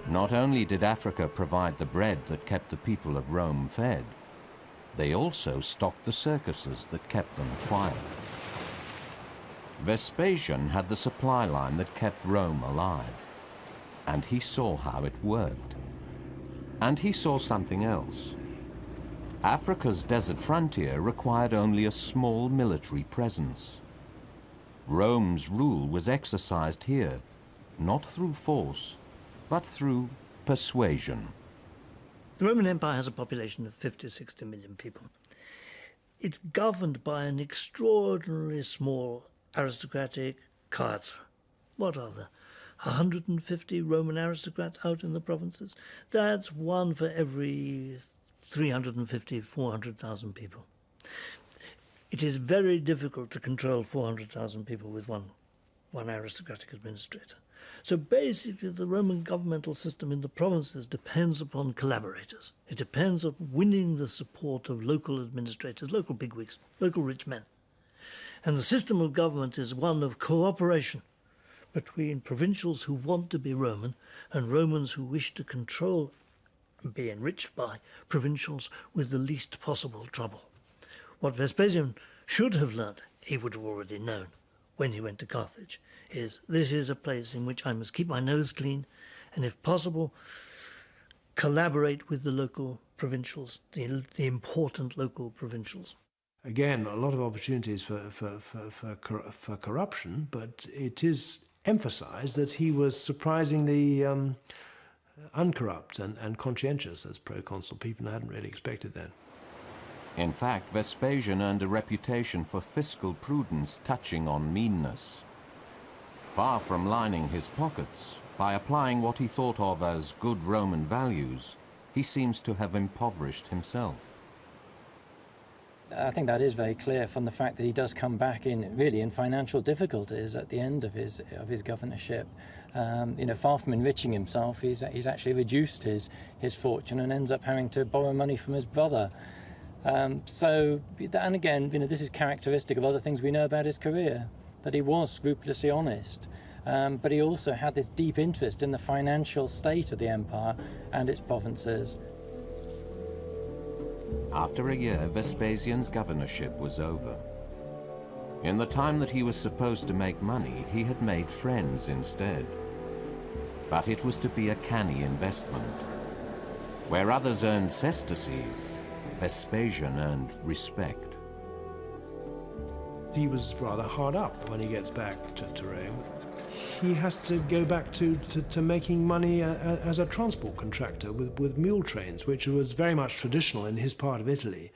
Not only did Africa provide the bread that kept the people of Rome fed, they also stocked the circuses that kept them quiet. Vespasian had the supply line that kept Rome alive, and he saw how it worked. And he saw something else. Africa's desert frontier required only a small military presence. Rome's rule was exercised here, not through force, but through persuasion. The Roman Empire has a population of 50-60 million people. It's governed by an extraordinarily small aristocratic cadre. What are there? 150 Roman aristocrats out in the provinces? That's one for every 350, 400,000 people. It is very difficult to control 400,000 people with one aristocratic administrator. So basically the Roman governmental system in the provinces depends upon collaborators. It depends on winning the support of local administrators, local bigwigs, local rich men. And the system of government is one of cooperation between provincials who want to be Roman and Romans who wish to control and be enriched by provincials with the least possible trouble. What Vespasian should have learned, he would have already known when he went to Carthage, is this is a place in which I must keep my nose clean and, if possible, collaborate with the local provincials, the important local provincials. Again, a lot of opportunities for corruption, but it is emphasized that he was surprisingly uncorrupt and conscientious as proconsul. People hadn't really expected that. In fact, Vespasian earned a reputation for fiscal prudence touching on meanness. Far from lining his pockets, by applying what he thought of as good Roman values, he seems to have impoverished himself. I think that is very clear from the fact that he does come back in financial difficulties at the end of his governorship. Far from enriching himself, he's actually reduced his fortune and ends up having to borrow money from his brother. And again, this is characteristic of other things we know about his career, that he was scrupulously honest, but he also had this deep interest in the financial state of the empire and its provinces. After a year, Vespasian's governorship was over. In the time that he was supposed to make money, he had made friends instead. But it was to be a canny investment. Where others earned sesterces, Vespasian earned respect. He was rather hard up when he gets back to Rome. He has to go back to making money as a transport contractor with mule trains, which was very much traditional in his part of Italy.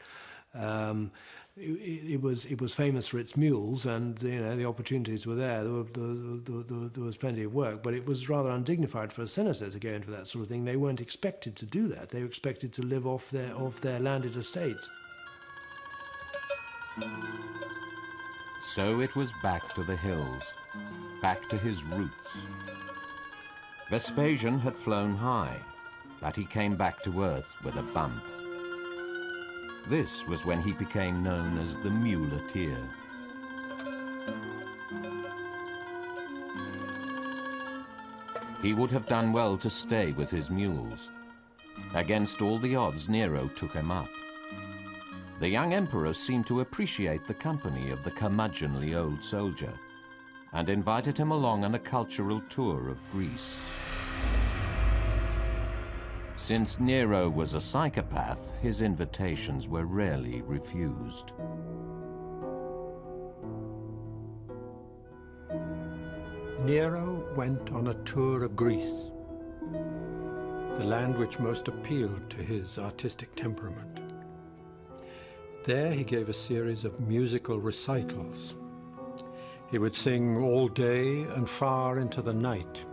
It was famous for its mules, and the opportunities were there. There was plenty of work, but it was rather undignified for a senator to go into that sort of thing. They weren't expected to do that. They were expected to live off their landed estates. So it was back to the hills, back to his roots. Vespasian had flown high, but he came back to earth with a bump. This was when he became known as the muleteer. He would have done well to stay with his mules. Against all the odds, Nero took him up. The young emperor seemed to appreciate the company of the curmudgeonly old soldier and invited him along on a cultural tour of Greece. Since Nero was a psychopath, his invitations were rarely refused. Nero went on a tour of Greece, the land which most appealed to his artistic temperament. There he gave a series of musical recitals. He would sing all day and far into the night.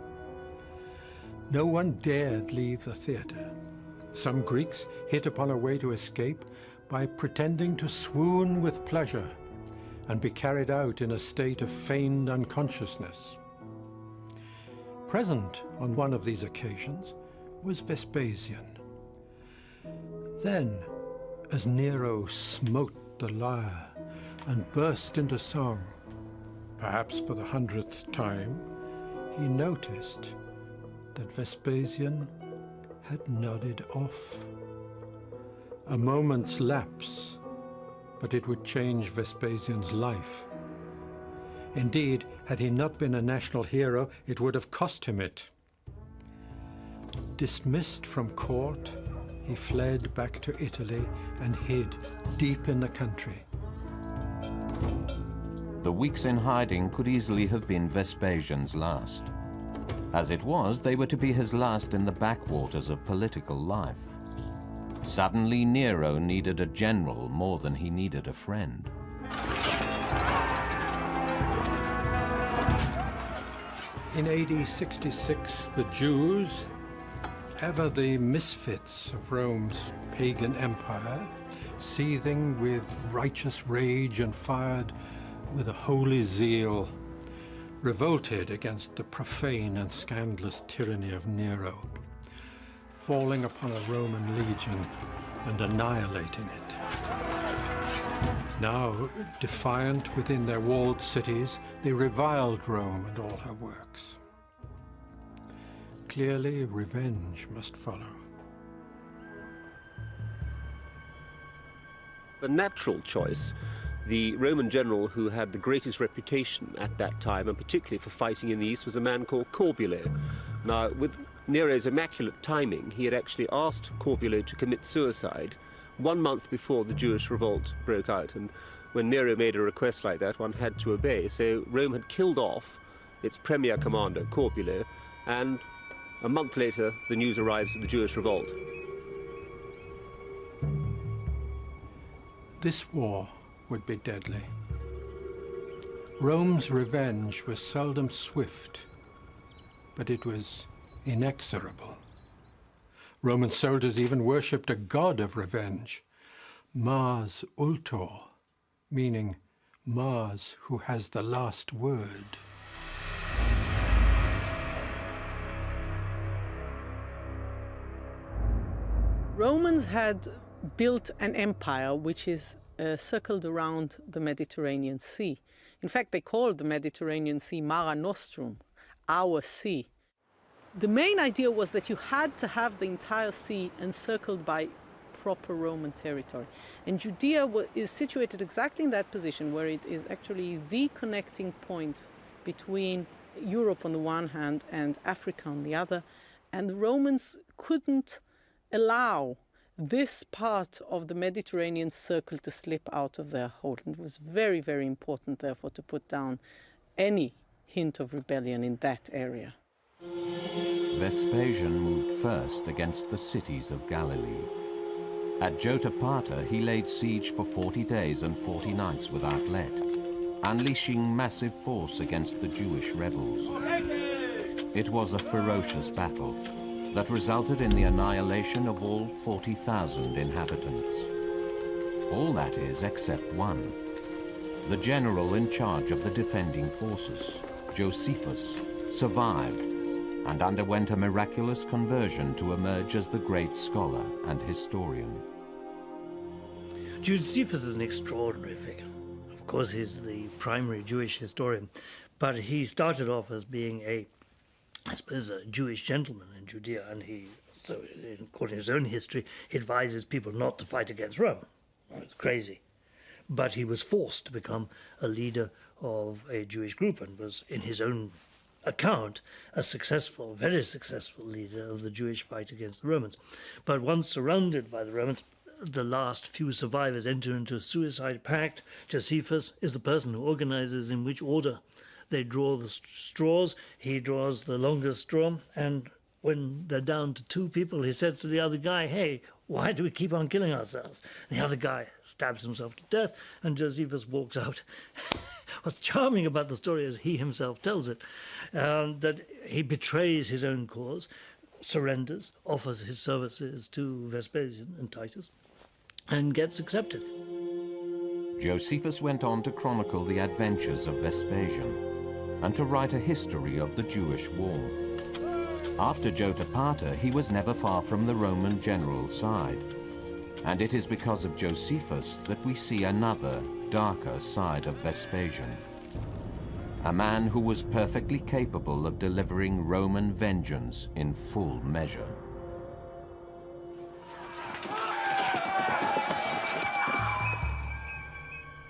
No one dared leave the theatre. Some Greeks hit upon a way to escape by pretending to swoon with pleasure and be carried out in a state of feigned unconsciousness. Present on one of these occasions was Vespasian. Then, as Nero smote the lyre and burst into song, perhaps for the 100th time, he noticed that Vespasian had nodded off. A moment's lapse, but it would change Vespasian's life. Indeed, had he not been a national hero, it would have cost him it. Dismissed from court, he fled back to Italy and hid deep in the country. The weeks in hiding could easily have been Vespasian's last. As it was, they were to be his last in the backwaters of political life. Suddenly, Nero needed a general more than he needed a friend. In AD 66, the Jews, ever the misfits of Rome's pagan empire, seething with righteous rage and fired with a holy zeal, revolted against the profane and scandalous tyranny of Nero, falling upon a Roman legion and annihilating it. Now, defiant within their walled cities, they reviled Rome and all her works. Clearly, revenge must follow. The natural choice, the Roman general who had the greatest reputation at that time, and particularly for fighting in the east, was a man called Corbulo. Now, with Nero's immaculate timing, he had actually asked Corbulo to commit suicide 1 month before the Jewish revolt broke out. And when Nero made a request like that, one had to obey. So Rome had killed off its premier commander, Corbulo, and a month later, the news arrives of the Jewish revolt. This war would be deadly. Rome's revenge was seldom swift, but it was inexorable. Roman soldiers even worshipped a god of revenge, Mars Ultor, meaning Mars who has the last word. Romans had built an empire which is circled around the Mediterranean Sea. In fact, they called the Mediterranean Sea Mare Nostrum, our sea. The main idea was that you had to have the entire sea encircled by proper Roman territory. And Judea is situated exactly in that position, where it is actually the connecting point between Europe on the one hand and Africa on the other. And the Romans couldn't allow this part of the Mediterranean circle to slip out of their hold. And it was very, very important, therefore, to put down any hint of rebellion in that area. Vespasian moved first against the cities of Galilee. At Jotapata, he laid siege for 40 days and 40 nights without let, unleashing massive force against the Jewish rebels. It was a ferocious battle that resulted in the annihilation of all 40,000 inhabitants. All that is except one. The general in charge of the defending forces, Josephus, survived and underwent a miraculous conversion to emerge as the great scholar and historian. Josephus is an extraordinary figure. Of course, he's the primary Jewish historian, but he started off as being a Jewish gentleman in Judea, and so according to his own history, he advises people not to fight against Rome. It's crazy. But he was forced to become a leader of a Jewish group and was, in his own account, a successful, very successful leader of the Jewish fight against the Romans. But once surrounded by the Romans, the last few survivors enter into a suicide pact. Josephus is the person who organizes in which order they draw the straws. He draws the longest straw, and when they're down to 2 people, he says to the other guy, "Hey, why do we keep on killing ourselves?" And the other guy stabs himself to death, and Josephus walks out. What's charming about the story, as he himself tells it, that he betrays his own cause, surrenders, offers his services to Vespasian and Titus, and gets accepted. Josephus went on to chronicle the adventures of Vespasian and to write a history of the Jewish war. After Jotapata, he was never far from the Roman general's side, and it is because of Josephus that we see another, darker side of Vespasian. A man who was perfectly capable of delivering Roman vengeance in full measure.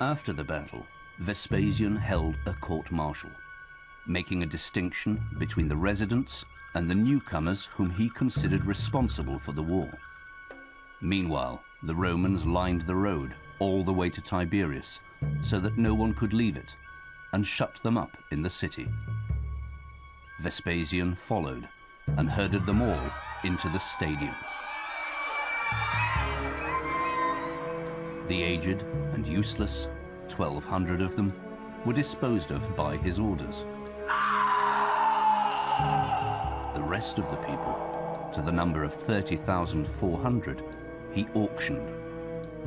After the battle, Vespasian held a court-martial, making a distinction between the residents and the newcomers whom he considered responsible for the war. Meanwhile, the Romans lined the road all the way to Tiberias so that no one could leave it, and shut them up in the city. Vespasian followed and herded them all into the stadium. The aged and useless, 1,200 of them, were disposed of by his orders. The rest of the people, to the number of 30,400, he auctioned,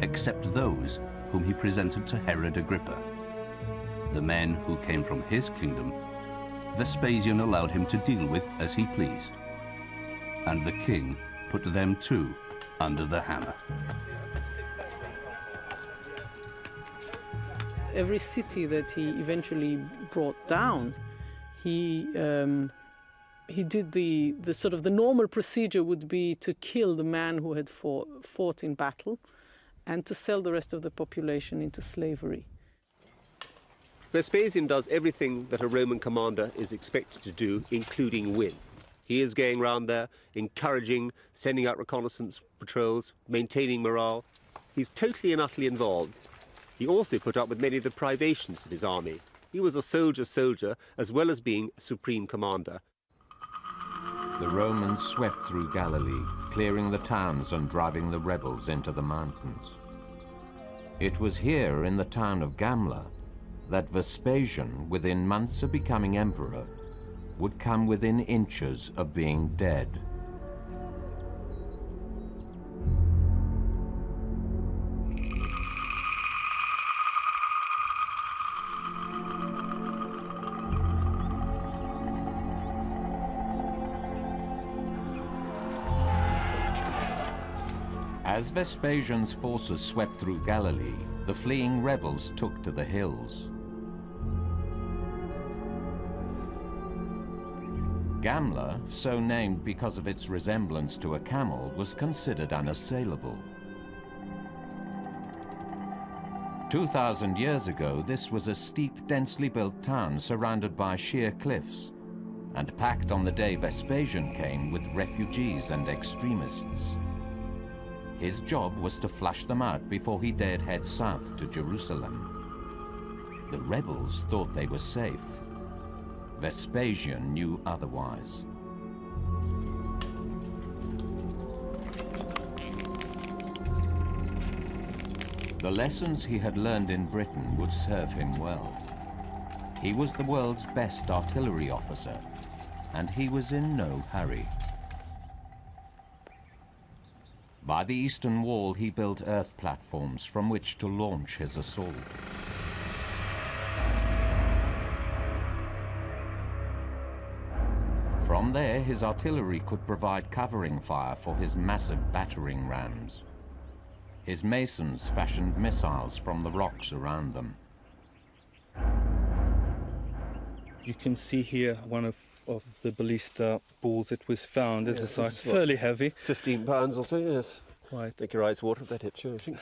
except those whom he presented to Herod Agrippa. The men who came from his kingdom, Vespasian allowed him to deal with as he pleased, and the king put them too under the hammer. Every city that he eventually brought down, he did the sort of the normal procedure would be to kill the man who had fought in battle, and to sell the rest of the population into slavery. Vespasian does everything that a Roman commander is expected to do, including win. He is going around there, encouraging, sending out reconnaissance patrols, maintaining morale. He's totally and utterly involved. He also put up with many of the privations of his army. He was a soldier, as well as being a supreme commander. The Romans swept through Galilee, clearing the towns and driving the rebels into the mountains. It was here in the town of Gamla that Vespasian, within months of becoming emperor, would come within inches of being dead. As Vespasian's forces swept through Galilee, the fleeing rebels took to the hills. Gamla, so named because of its resemblance to a camel, was considered unassailable. 2,000 years ago, this was a steep, densely built town surrounded by sheer cliffs and packed on the day Vespasian came with refugees and extremists. His job was to flush them out before he dared head south to Jerusalem. The rebels thought they were safe. Vespasian knew otherwise. The lessons he had learned in Britain would serve him well. He was the world's best artillery officer, and he was in no hurry. By the eastern wall, he built earth platforms from which to launch his assault. From there, his artillery could provide covering fire for his massive battering rams. His masons fashioned missiles from the rocks around them. You can see here one of the ballista balls that was found as a site. Fairly heavy. 15 pounds or so, yes. Quite. Take your eyes water if that hits you, I think.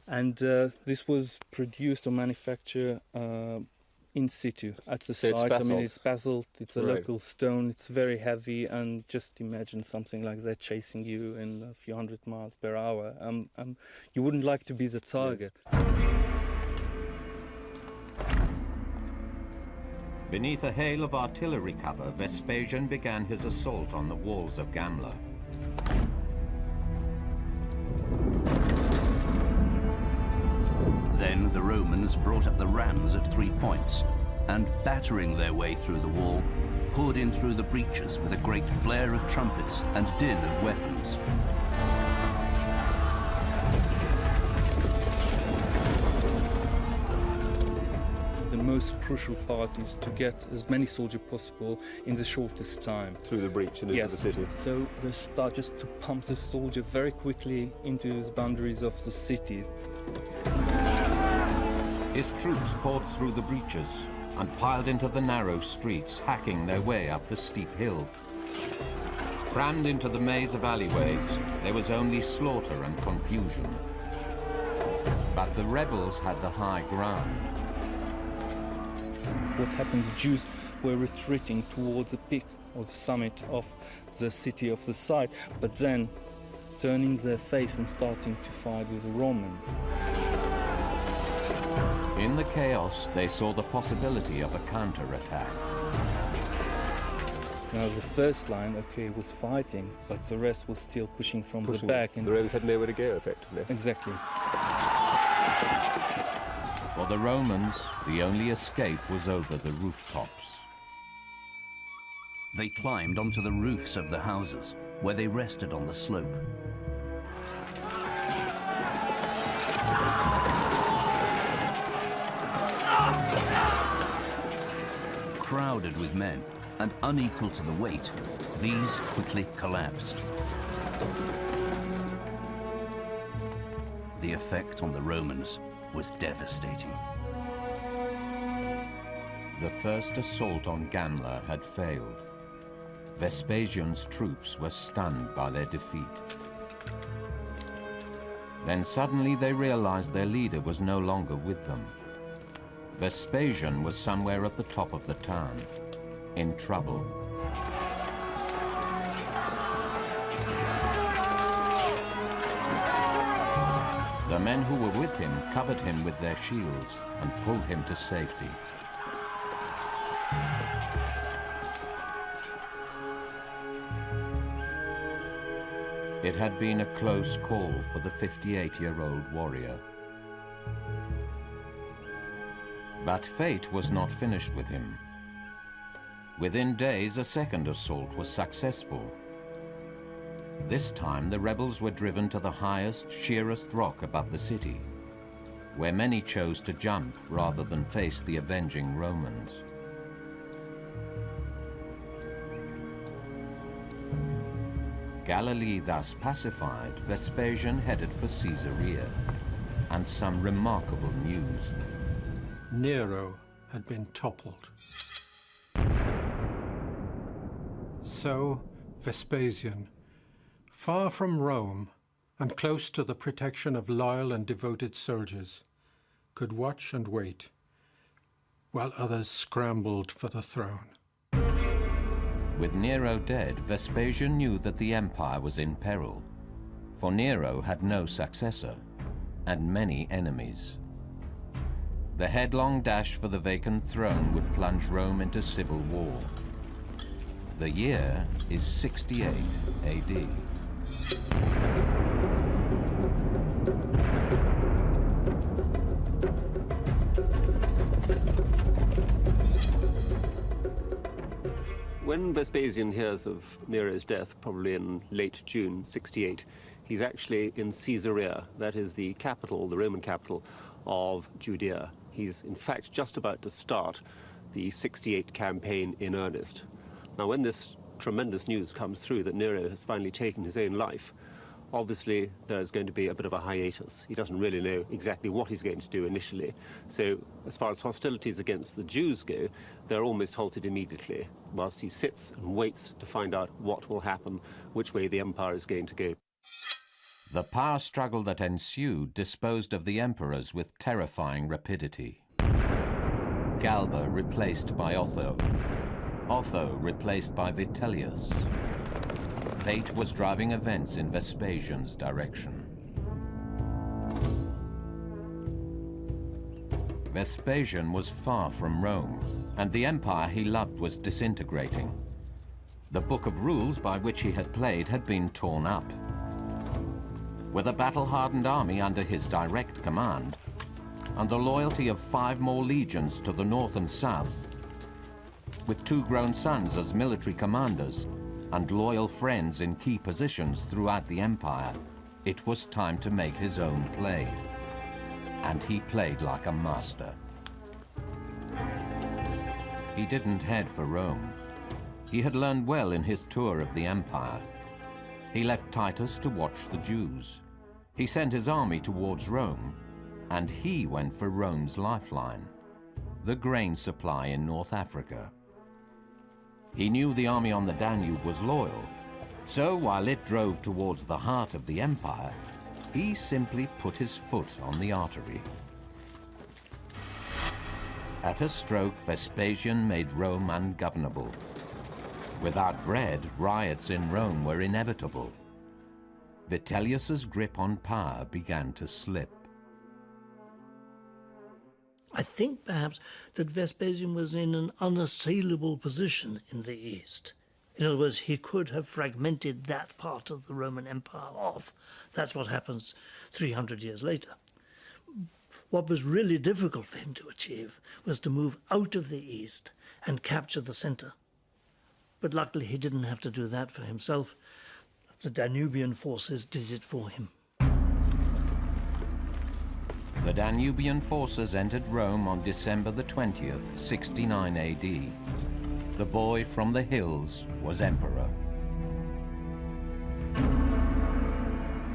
And this was produced or manufactured in situ at the site. I mean, it's basalt, it's a local stone, it's very heavy, and just imagine something like that chasing you in a few hundred miles per hour. You wouldn't like to be the target. Yes. Beneath a hail of artillery cover, Vespasian began his assault on the walls of Gamla. Then the Romans brought up the rams at 3 points, and battering their way through the wall, poured in through the breaches with a great blare of trumpets and din of weapons. The most crucial part is to get as many soldiers possible in the shortest time. Through the breach and into the city. So they start just to pump the soldier very quickly into the boundaries of the cities. His troops poured through the breaches and piled into the narrow streets, hacking their way up the steep hill. Crammed into the maze of alleyways, there was only slaughter and confusion. But the rebels had the high ground. What happens, the Jews were retreating towards the peak or the summit of the city of the side, but then turning their face and starting to fight with the Romans. In the chaos, they saw the possibility of a counterattack. Now the first line, okay, was fighting, but the rest was still pushing from the back. And the Romans had nowhere to go, effectively. Exactly. For the Romans, the only escape was over the rooftops. They climbed onto the roofs of the houses, where they rested on the slope. Crowded with men and unequal to the weight, these quickly collapsed. The effect on the Romans was devastating. The first assault on Gamla had failed. Vespasian's troops were stunned by their defeat. Then suddenly they realized their leader was no longer with them. Vespasian was somewhere at the top of the town, in trouble. The men who were with him covered him with their shields and pulled him to safety. It had been a close call for the 58-year-old warrior. But fate was not finished with him. Within days, a second assault was successful. This time, the rebels were driven to the highest, sheerest rock above the city, where many chose to jump rather than face the avenging Romans. Galilee thus pacified, Vespasian headed for Caesarea, and some remarkable news. Nero had been toppled. So Vespasian, far from Rome and close to the protection of loyal and devoted soldiers, could watch and wait while others scrambled for the throne. With Nero dead, Vespasian knew that the empire was in peril, for Nero had no successor and many enemies. The headlong dash for the vacant throne would plunge Rome into civil war. The year is 68 AD. When Vespasian hears of Nero's death, probably in late June 68, he's actually in Caesarea. That is the capital, the Roman capital of Judea. He's in fact just about to start the 68 campaign in earnest. Now, when this tremendous news comes through that Nero has finally taken his own life, obviously there's going to be a bit of a hiatus. He doesn't really know exactly what he's going to do initially. So as far as hostilities against the Jews go, they're almost halted immediately, whilst he sits and waits to find out what will happen, which way the empire is going to go. The power struggle that ensued disposed of the emperors with terrifying rapidity. Galba replaced by Otho. Otho replaced by Vitellius. Fate was driving events in Vespasian's direction. Vespasian was far from Rome, and the empire he loved was disintegrating. The book of rules by which he had played had been torn up. With a battle-hardened army under his direct command, and the loyalty of 5 more legions to the north and south, with 2 grown sons as military commanders and loyal friends in key positions throughout the empire, it was time to make his own play. And he played like a master. He didn't head for Rome. He had learned well in his tour of the empire. He left Titus to watch the Jews. He sent his army towards Rome, and he went for Rome's lifeline, the grain supply in North Africa. He knew the army on the Danube was loyal, so while it drove towards the heart of the empire, he simply put his foot on the artery. At a stroke, Vespasian made Rome ungovernable. Without bread, riots in Rome were inevitable. Vitellius's grip on power began to slip. I think perhaps that Vespasian was in an unassailable position in the East. In other words, he could have fragmented that part of the Roman Empire off. That's what happens 300 years later. What was really difficult for him to achieve was to move out of the East and capture the center. But luckily he didn't have to do that for himself. The Danubian forces did it for him. The Danubian forces entered Rome on December the 20th, 69 AD. The boy from the hills was emperor.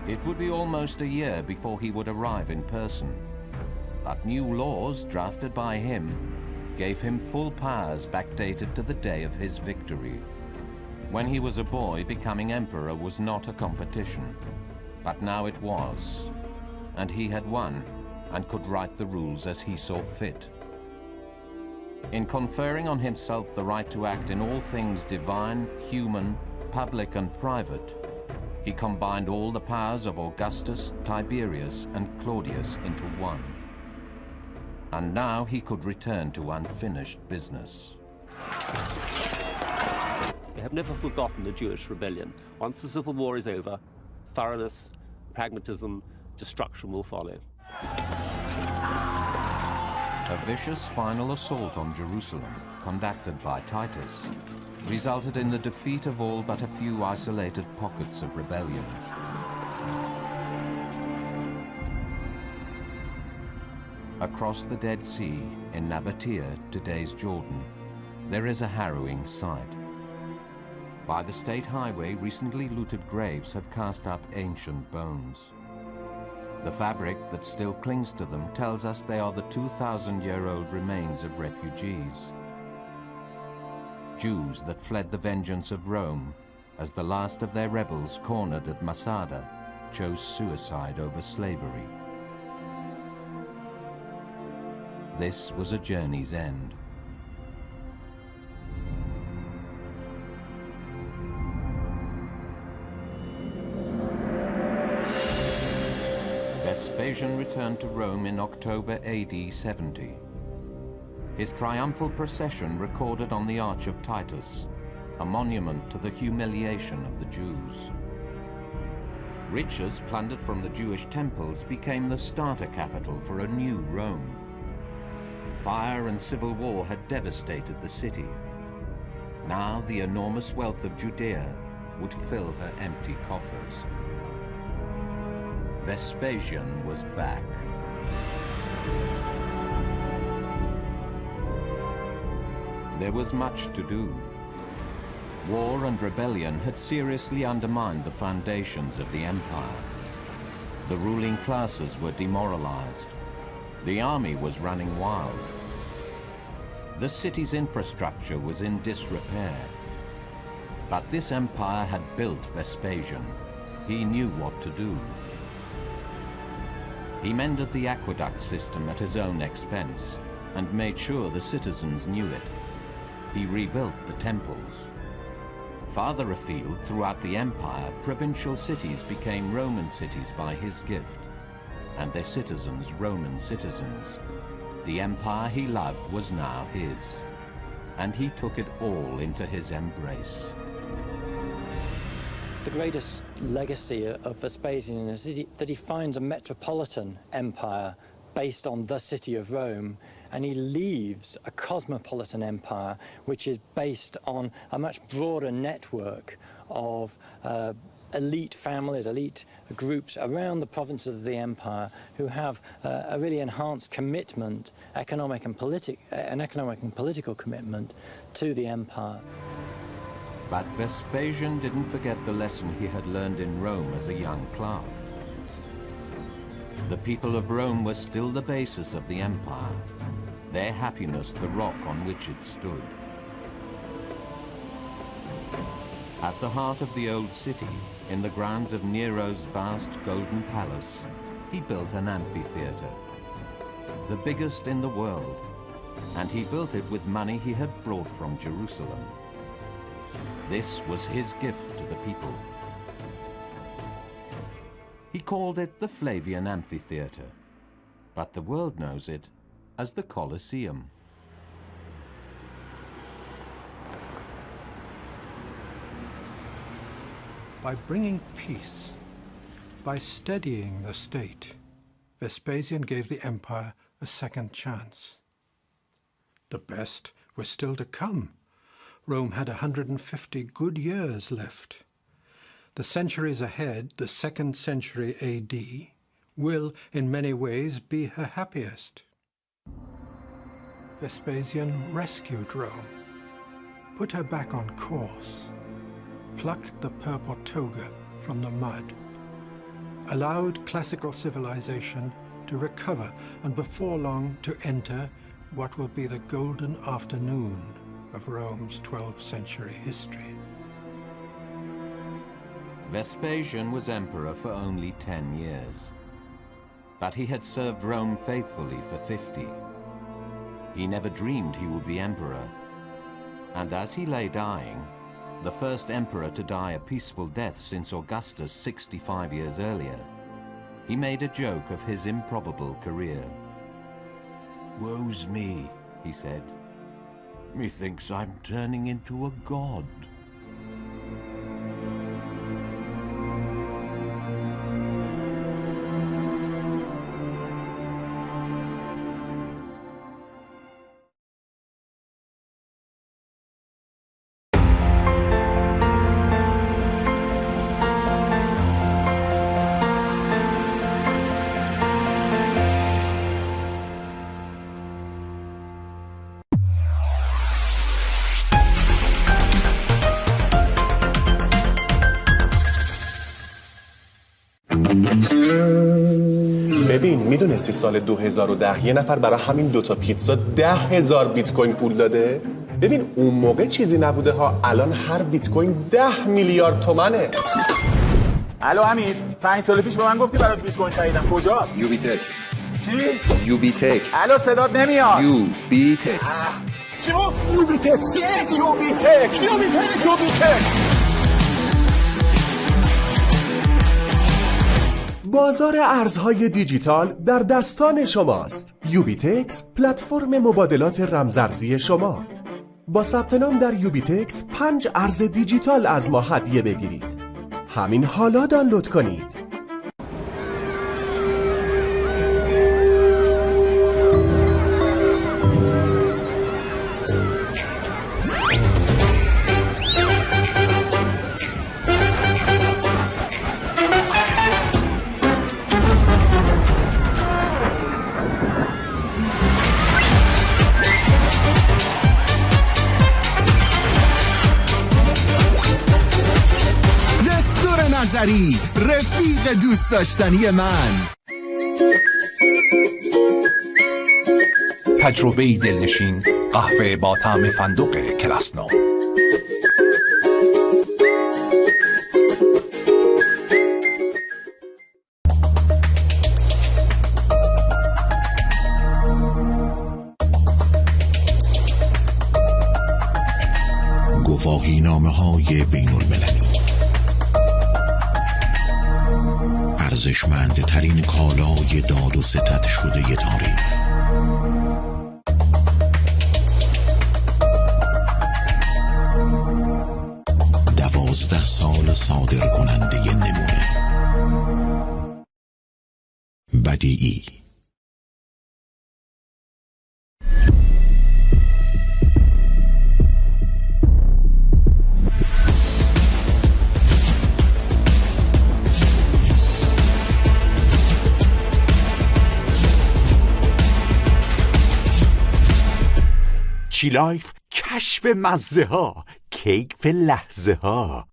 It would be almost a year before he would arrive in person. But new laws drafted by him gave him full powers backdated to the day of his victory. When he was a boy, becoming emperor was not a competition. But now it was. And he had won, and could write the rules as he saw fit. In conferring on himself the right to act in all things divine, human, public and private, he combined all the powers of Augustus, Tiberius and Claudius into one. And now he could return to unfinished business. We have never forgotten the Jewish rebellion. Once the civil war is over, thoroughness, pragmatism, destruction will follow. A vicious final assault on Jerusalem, conducted by Titus, resulted in the defeat of all but a few isolated pockets of rebellion. Across the Dead Sea, in Nabatea, today's Jordan, there is a harrowing sight. By the state highway, recently looted graves have cast up ancient bones. The fabric that still clings to them tells us they are the 2,000-year-old remains of refugees. Jews that fled the vengeance of Rome as the last of their rebels cornered at Masada chose suicide over slavery. This was a journey's end. Vespasian returned to Rome in October AD 70. His triumphal procession recorded on the Arch of Titus, a monument to the humiliation of the Jews. Riches plundered from the Jewish temples became the starter capital for a new Rome. Fire and civil war had devastated the city. Now the enormous wealth of Judea would fill her empty coffers. Vespasian was back. There was much to do. War and rebellion had seriously undermined the foundations of the empire. The ruling classes were demoralized. The army was running wild. The city's infrastructure was in disrepair. But this empire had built Vespasian. He knew what to do. He mended the aqueduct system at his own expense and made sure the citizens knew it. He rebuilt the temples. Farther afield throughout the empire, provincial cities became Roman cities by his gift, and their citizens Roman citizens. The empire he loved was now his, and he took it all into his embrace. The greatest legacy of Vespasian is that he finds a metropolitan empire based on the city of Rome, and he leaves a cosmopolitan empire which is based on a much broader network of elite families, elite groups around the provinces of the empire who have a really enhanced commitment, economic and political commitment to the empire. But Vespasian didn't forget the lesson he had learned in Rome as a young clerk. The people of Rome were still the basis of the empire, their happiness the rock on which it stood. At the heart of the old city, in the grounds of Nero's vast golden palace, he built an amphitheater, the biggest in the world, and he built it with money he had brought from Jerusalem. This was his gift to the people. He called it the Flavian Amphitheater, but the world knows it as the Colosseum. By bringing peace, by steadying the state, Vespasian gave the empire a second chance. The best was still to come. Rome had 150 good years left. The centuries ahead, the 2nd century AD, will in many ways be her happiest. Vespasian rescued Rome, put her back on course, plucked the purple toga from the mud, allowed classical civilization to recover and before long to enter what will be the golden afternoon of Rome's 12th century history. Vespasian was emperor for only 10 years, but he had served Rome faithfully for 50. He never dreamed he would be emperor, and as he lay dying, the first emperor to die a peaceful death since Augustus 65 years earlier, he made a joke of his improbable career. "Woe's me," he said. "Methinks I'm turning into a god." ببین میدونستی سال 2010 یه نفر برای همین 2 تا پیتزا 10,000 بیت کوین پول داده؟ ببین اون موقع چیزی نبوده ها، الان هر بیت کوین 10 میلیارد تومنه. الو حمید، 5 سال پیش به من گفتی برات بیت کوین خریدم، کجاست؟ یوبیتکس. چی؟ یوبیتکس. الو صدات نمیاد. یوبیتکس. چی گفت؟ یوبیتکس. یوبیتکس. بازار ارزهای دیجیتال در دستان شماست. یوبیتکس پلتفرم مبادلات رمزارزی شما. با ثبت نام در یوبیتکس 5 ارز دیجیتال از ما هدیه بگیرید. همین حالا دانلود کنید. نظری، رفیق دوست داشتنی من. تجربه دلنشین، قهوه با طعم فندق کلاس نو. گواهی نامه های بین المللی، ارزشمندترین کالای داد و ستد شده ی تاریخ. دوازده سال صادر کننده نمونه. بدیعی. سوشی لایف، کشف مزه ها، کیف لحظه ها.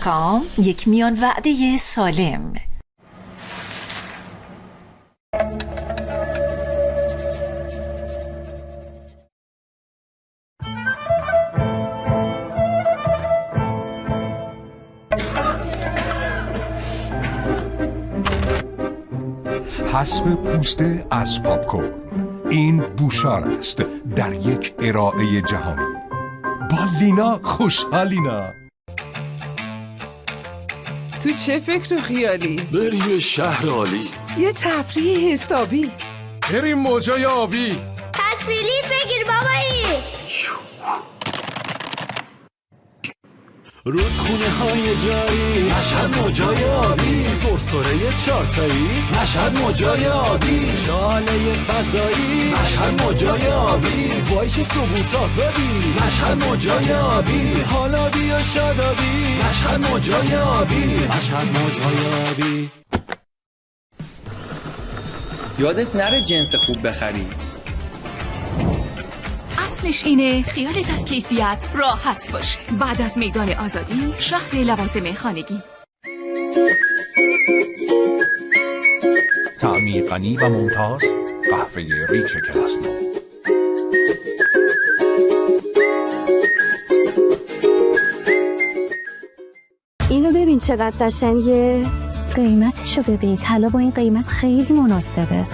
کام یک میان وعده سالم. حذف پوست از پاپکورن، این بوشار است در یک ارائه جهانی. با لینا خوشحالینا. تو چه فکر و خیالی؟ بریم یه شهر عالی، یه تفریح حسابی، بریم موجای آبی. پس بلیط بگیر بابایی. رودخونه های جایی، مشهد موجای آبی، سرسره چارتایی، مشهد موجای آبی، چاله فضایی، مشهد موجای آبی، وایش ثبوت آزادی، مشهد موجای آبی، حالا بیا شادابی، مشهد موجای آبی، مشهد موجای آبی. یادت نره جنس خوب بخری. اصلش اینه خیالت از کیفیت راحت باشه. بعد از میدان آزادی، شهر لوازم خانگی. طعمی غنی و ممتاز، قهوه ریچ کلاسنو. اینو ببین چقدر قشنگه. قیمتشو ببین، طلا با این قیمت خیلی مناسبه.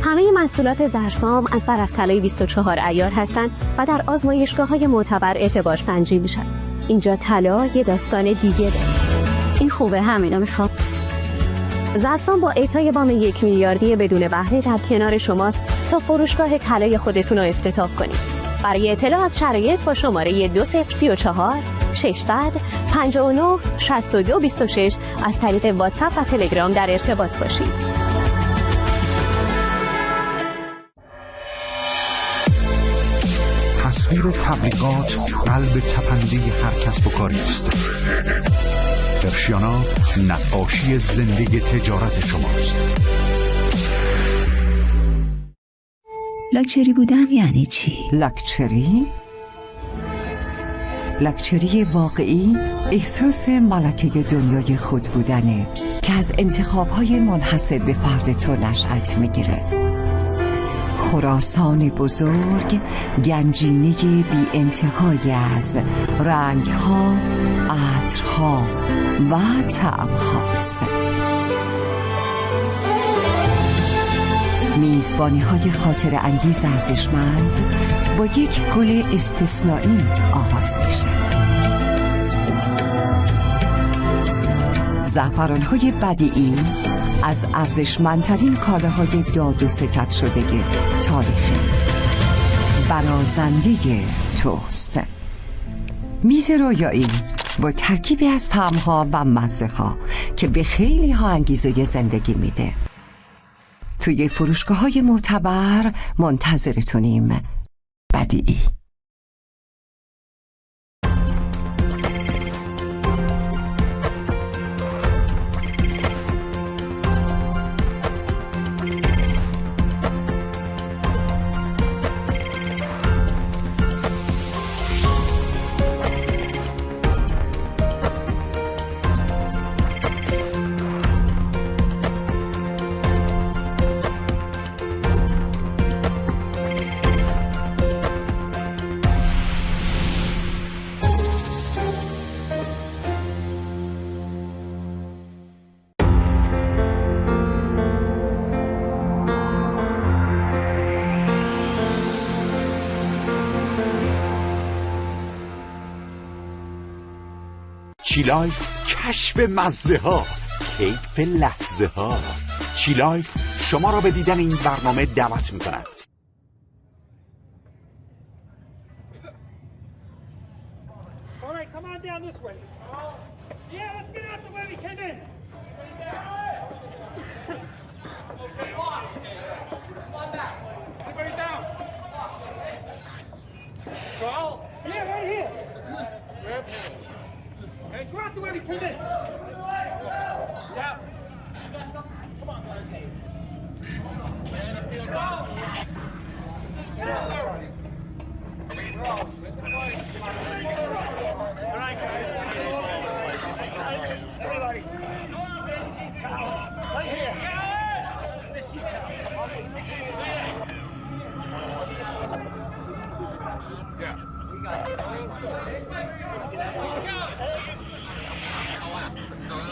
همه محصولات زرسام از برف طلای 24 عیار هستن و در آزمایشگاه‌های معتبر اعتبار سنجی میشن. اینجا طلا یه داستان دیگه داره. این خوبه، همینو میخوام. زرسام با اعطای وام 1 میلیاردی بدون بهره در کنار شماست تا فروشگاه طلای خودتون رو افتتاح کنید. برای اطلاع از شرایط با شماره 2034 600 59 62 26 از طریق واتساپ و تلگرام در ارتباط باشید. تصویر و تبلیغات قلب تپنده هر کسب و کاری است. پرشیانا نقاشی زندگی تجارت شماست. لاکچری بودن یعنی چی؟ لاکچری؟ لاکچری واقعی احساس ملکه دنیای خود بودنه که از انتخاب‌های منحصر به فرد تو نشأت میگیره. خراسان بزرگ گنجینه بی انتهای از رنگ‌ها، عطرها و طعم‌هاست. میزبانی‌های خاطر انگیز ارزشمند با یک گل استثنایی آغاز میشه. زعفران‌های بدیعی از ارزشمندترین کالاهای داد و ستد شده تاریخ برازنده توست. میز رویایی با ترکیبی از طعم‌ها و مزه‌ها که به خیلی ها انگیزه زندگی میده. توی فروشگاه‌های معتبر منتظرتونیم. بدیعی. چی لایف کشف مزه ها، کیف لحظه ها. چی لایف شما را به دیدن این برنامه دعوت می کند.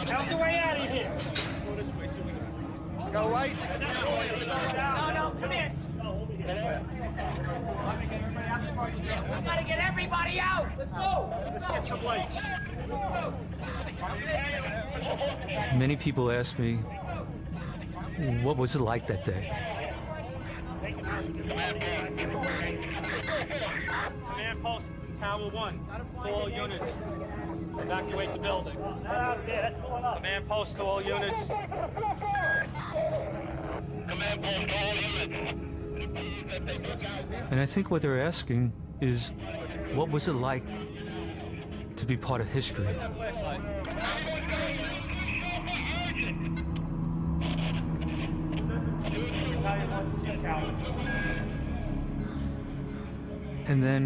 How's the way out of here? Go right. No, come in. We gotta get everybody out. Let's go. Let's get some lights. Many people ask me, what was it like that day? Command post, Tower 1, to all units. Evacuate the building. Command post to all units. Command post to all units. And I think what they're asking is, what was it like to be part of history? And then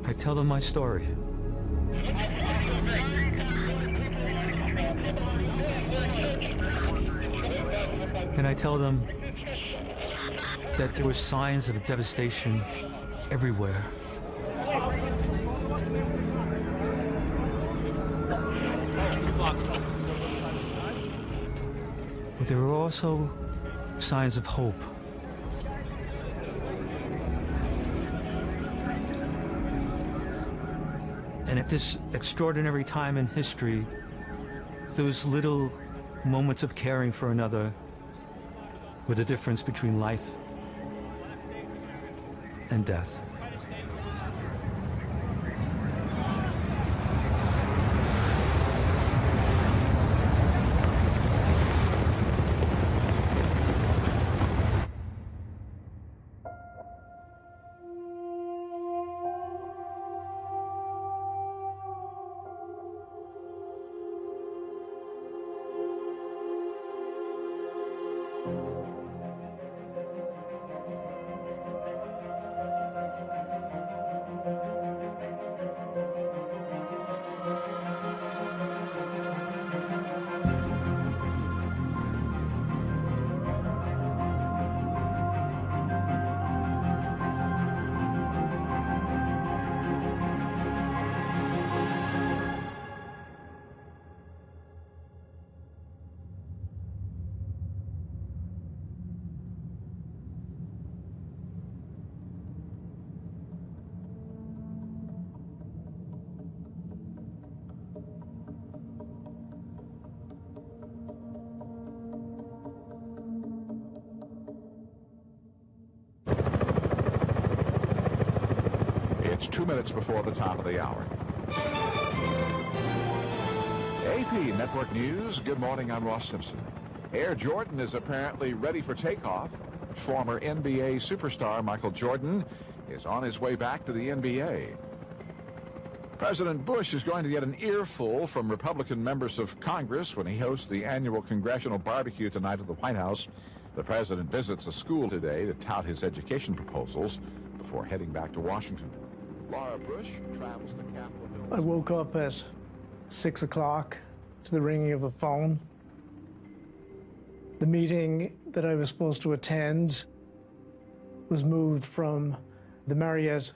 I tell them my story. And I tell them that there were signs of devastation everywhere. But there were also signs of hope. And at this extraordinary time in history, those little moments of caring for another were the difference between life and death. It's 2 minutes before the top of the hour. AP Network News. Good morning, I'm Ross Simpson. Air Jordan is apparently ready for takeoff. Former NBA superstar Michael Jordan is on his way back to the NBA. President Bush is going to get an earful from Republican members of Congress when he hosts the annual congressional barbecue tonight at the White House. The president visits a school today to tout his education proposals before heading back to Washington. Laura Bush travels to Capitol Hill. I woke up at 6 o'clock to the ringing of a phone. The meeting that I was supposed to attend was moved from the Marriott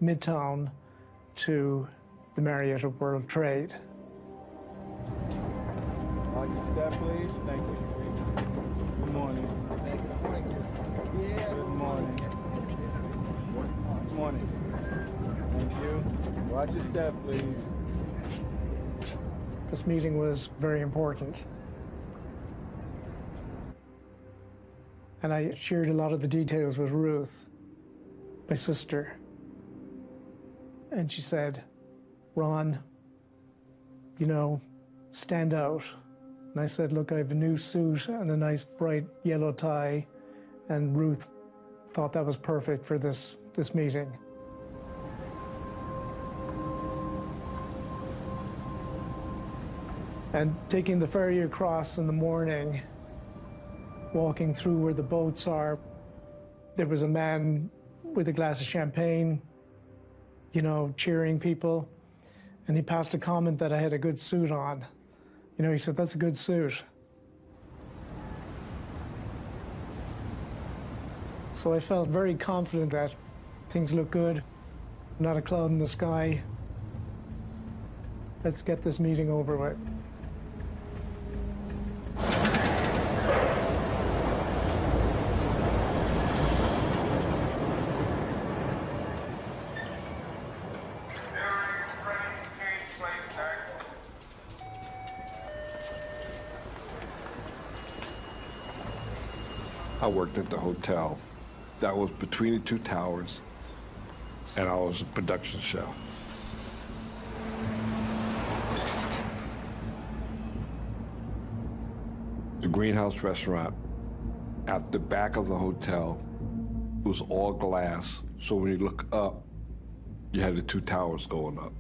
Midtown to the Marriott at World Trade. Watch your step, please. Thank you. Good morning. Good morning. Good morning. Thank you. Watch your step, please. this meeting was very important. And I shared a lot of the details with Ruth, my sister. And she said, Ron, you know, stand out. And I said, look, I have a new suit and a nice bright yellow tie. And Ruth thought that was perfect for this meeting. And taking the ferry across in the morning, walking through where the boats are, there was a man with a glass of champagne, you know, cheering people. And he passed a comment that I had a good suit on. You know, he said, that's a good suit. So I felt very confident that things look good, not a cloud in the sky. Let's get this meeting over with. I worked at the hotel that was between the two towers, and I was a production chef. The Greenhouse restaurant at the back of the hotel was all glass, so when you look up, you had the two towers going up.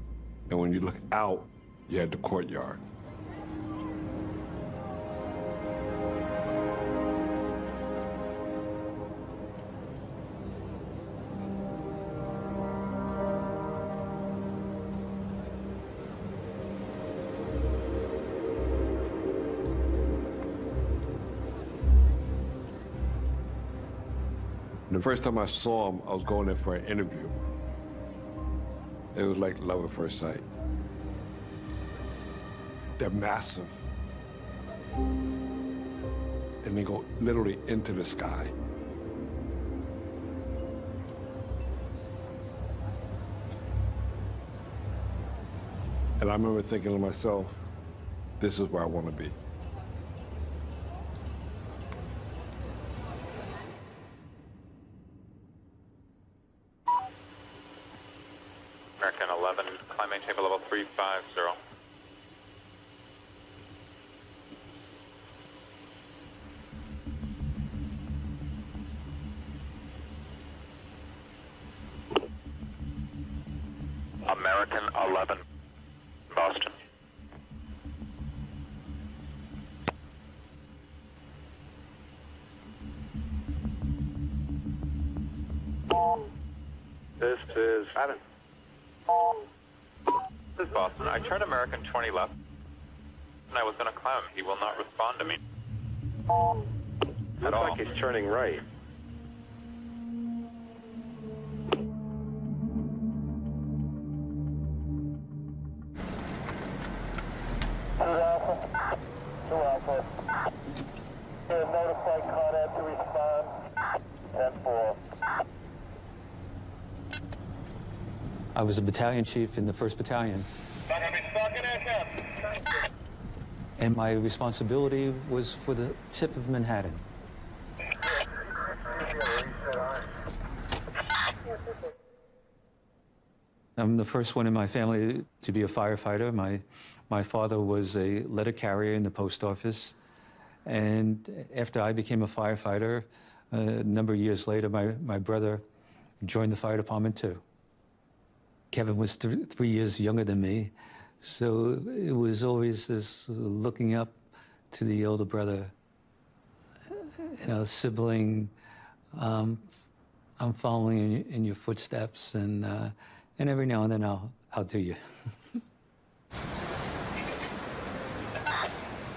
And when you look out, you had the courtyard. The first time I saw him, I was going there for an interview. It was like love at first sight. They're massive. And they go literally into the sky. And I remember thinking to myself, this is where I want to be. American 11, climb maintain level 350. American 11, Boston. This is Adam. This is Boston. I turned American 20 left, and I was going to climb him. He will not respond to me. Looks like he's turning right. Two Alpha. Notify Conrad to respond. 10-4. I was a battalion chief in the 1st Battalion. And my responsibility was for the tip of Manhattan. I'm the first one in my family to be a firefighter. My father was a letter carrier in the post office. And after I became a firefighter, a number of years later, my brother joined the fire department too. Kevin was 3 years younger than me, so it was always this looking up to the older brother, you know, sibling. I'm following in your footsteps, and every now and then I'll do you.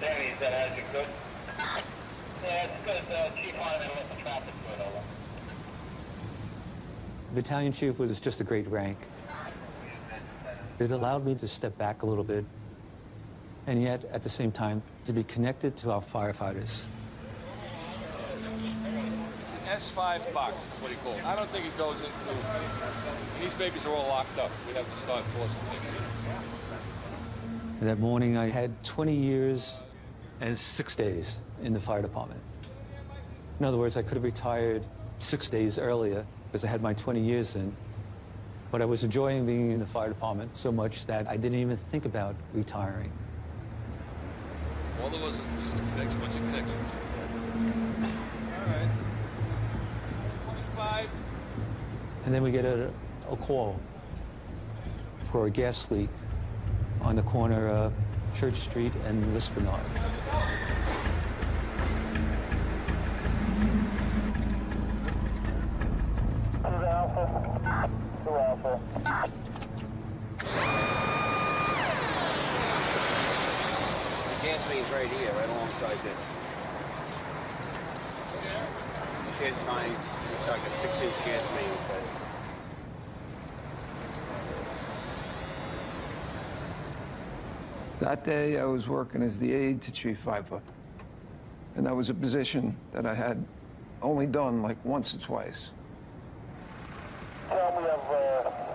Danny, that has you good? Yeah, it's good. Chief Lyman with the traffic good, over. Battalion chief was just a great rank. It allowed me to step back a little bit, and yet, at the same time, to be connected to our firefighters. It's an S5 box is what he calls it. I don't think it goes into... These babies are all locked up. We'd have to start forcing things in. And that morning I had 20 years and 6 days in the fire department. In other words, I could have retired 6 days earlier because I had my 20 years in. But I was enjoying being in the fire department so much that I didn't even think about retiring. All there was just a bunch of connections. All right. 25. And then we get a call for a gas leak on the corner of Church Street and Lisbonard. The gas main's right here, right alongside this. The gas line looks like a 6-inch gas main, it says. That day, I was working as the aide to Chief Viper. And that was a position that I had only done like once or twice. Tell me of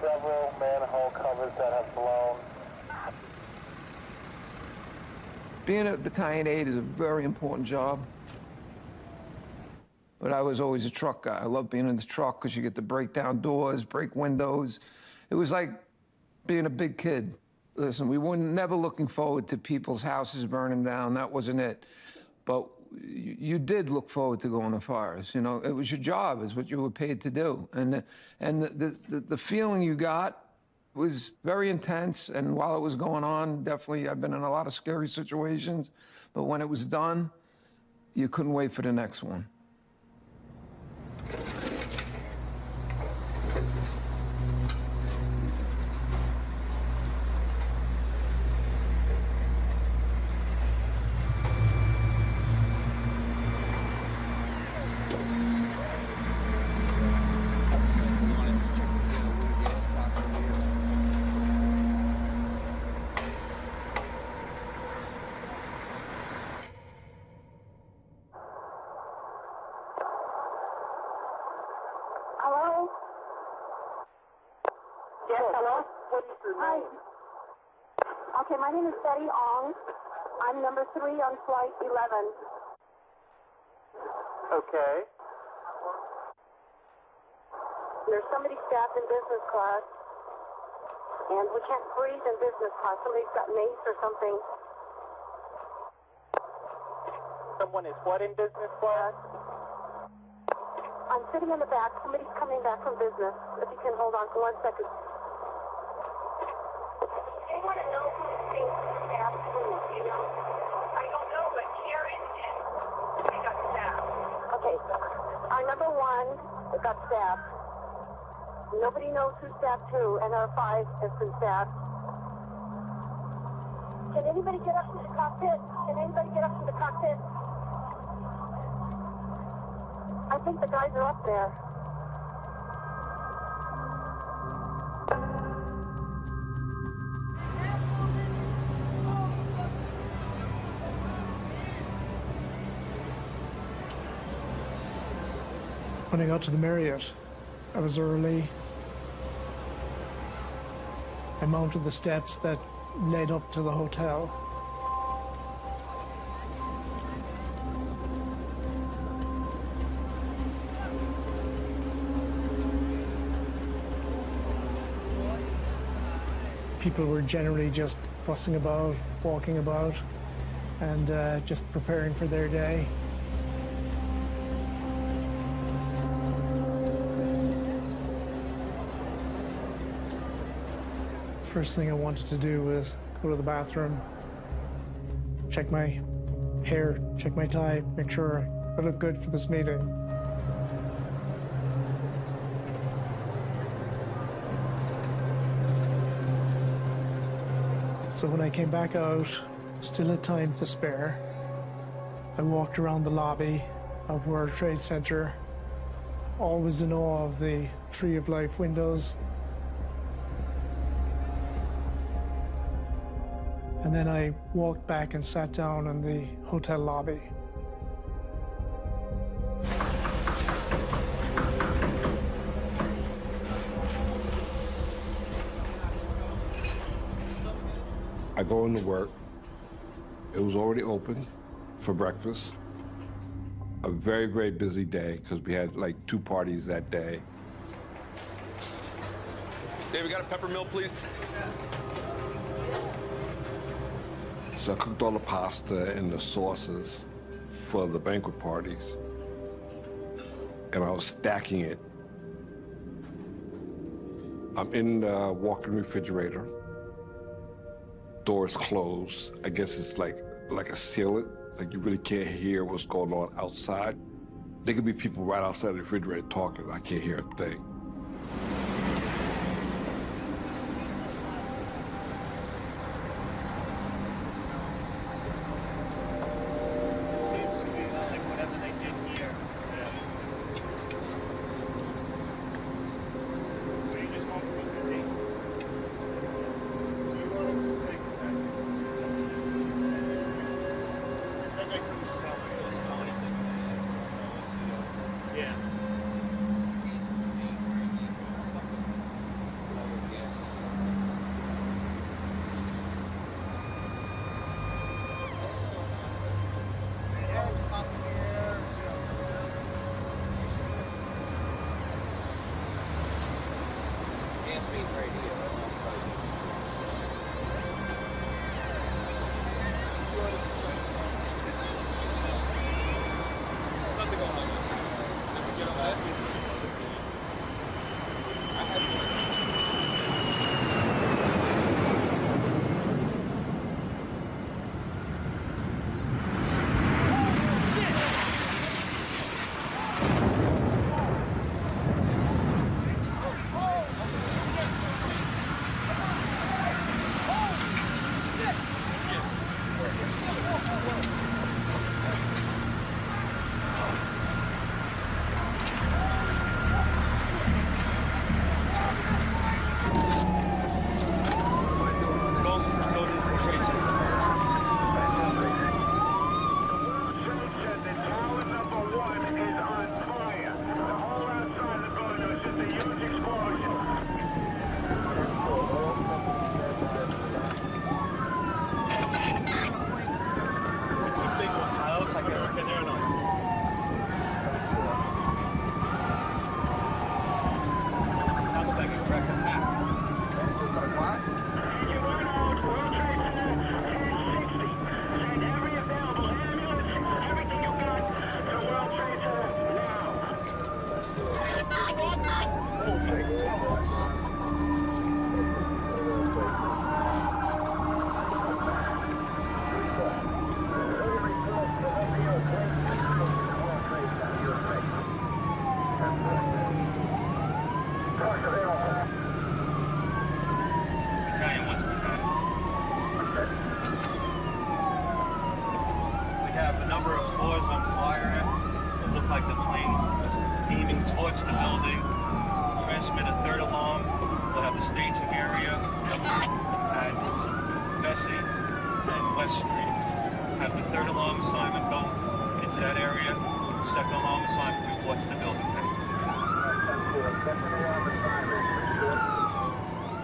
several manhole covers that have blown. Being a battalion aide is a very important job. But I was always a truck guy. I loved being in the truck because you get to break down doors, break windows. It was like being a big kid. Listen, we were never looking forward to people's houses burning down. That wasn't it. But you did look forward to going to fires. You know, it was your job. It's what you were paid to do. And the feeling you got was very intense. And while it was going on, definitely, I've been in a lot of scary situations. But when it was done, you couldn't wait for the next one. Hello? Yes, hello? What is your name? Okay, my name is Betty Ong. I'm number 3 on flight 11. Okay. There's somebody stabbed in business class, and we can't breathe in business class. Somebody's got mace or something. Someone is what in business class? I'm sitting in the back. Somebody's coming back from business. If you can hold on for 1 second. Anyone know who's being stabbed too? You know? I don't know, but Karen and they got stabbed. Okay. Our number 1 got stabbed. Nobody knows who stabbed who, and our 5 has been stabbed. Can anybody get up to the cockpit? Can anybody get up to the cockpit? I think the guys are up there. When I got to the Marriott, I was early. I mounted the steps that led up to the hotel. People were generally just fussing about, walking about, and just preparing for their day. First thing I wanted to do was go to the bathroom, check my hair, check my tie, make sure I look good for this meeting. So when I came back out, still had time to spare, I walked around the lobby of World Trade Center, always in awe of the Tree of Life windows. And then I walked back and sat down in the hotel lobby. I go into work. It was already open for breakfast. A very, very busy day because we had like 2 parties that day. Dave, we got a pepper mill, please? So I cooked all the pasta and the sauces for the banquet parties. And I was stacking it. I'm in the walk-in refrigerator. Doors closed. I guess it's like a sealant. Like you really can't hear what's going on outside. There could be people right outside the refrigerator talking. I can't hear a thing.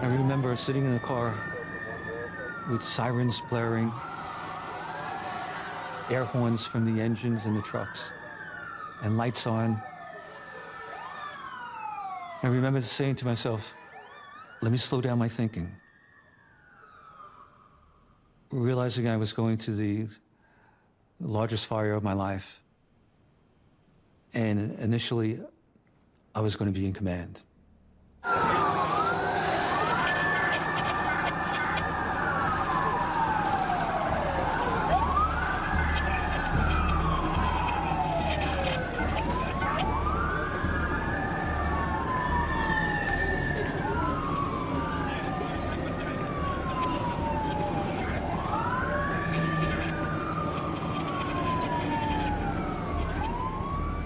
I remember sitting in the car with sirens blaring, air horns from the engines and the trucks, and lights on. I remember saying to myself, let me slow down my thinking. Realizing I was going to the largest fire of my life. And initially, I was going to be in command.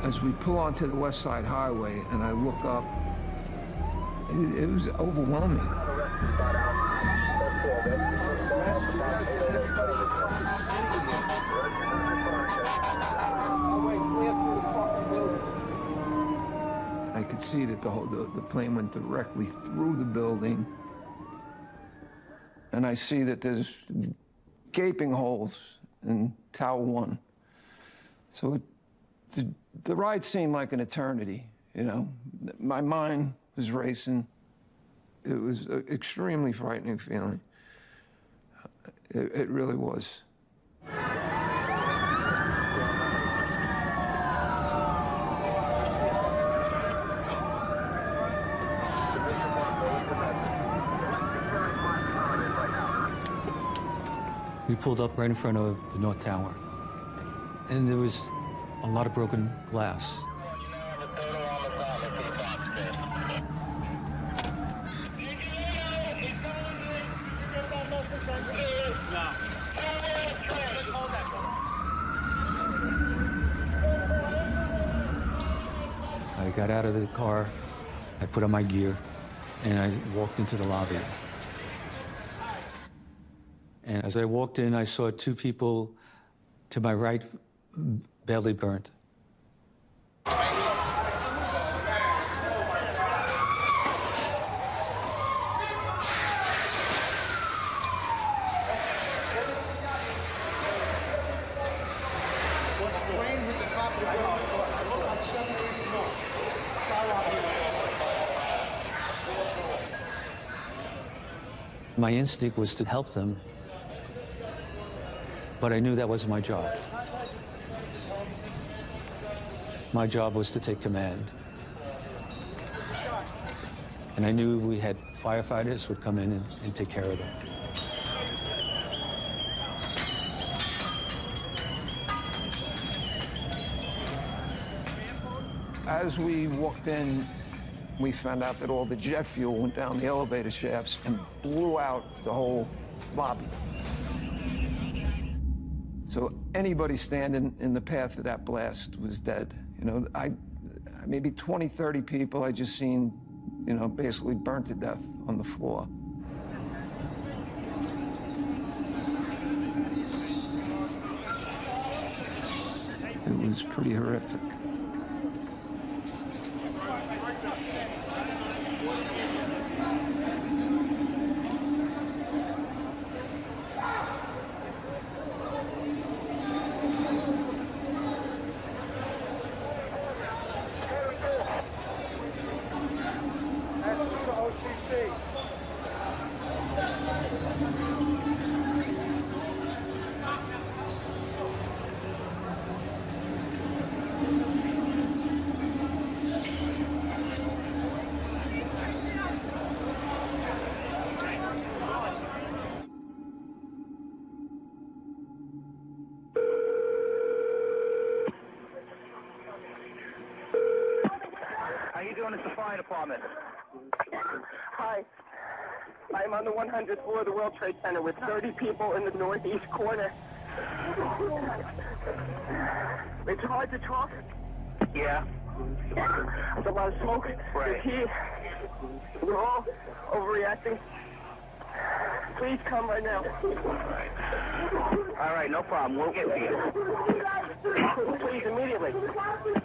As we pull onto the West Side Highway and I look up, it was overwhelming. I could see that the plane went directly through the building. and I see that there's gaping holes in Tower 1. So the ride seemed like an eternity, you know. My mind was racing. It was an extremely frightening feeling. It really was. We pulled up right in front of the North Tower, and there was a lot of broken glass. I got out of the car, I put on my gear, and I walked into the lobby. And as I walked in, I saw two people to my right badly burnt. My instinct was to help them, but I knew that wasn't my job. My job was to take command. And I knew we had firefighters would come in and take care of them. As we walked in, we found out that all the jet fuel went down the elevator shafts and blew out the whole lobby. So anybody standing in the path of that blast was dead. You know, maybe 20, 30 people I just seen, you know, basically burnt to death on the floor. It was pretty horrific. How you doing? It's the fire department. Hi. I'm on the 100th floor of the World Trade Center with 30 people in the northeast corner. It's hard to talk. Yeah. There's a lot of smoke. Right. There's heat. We're all overreacting. Please come right now. All right, no problem. We'll get to you. Please, immediately.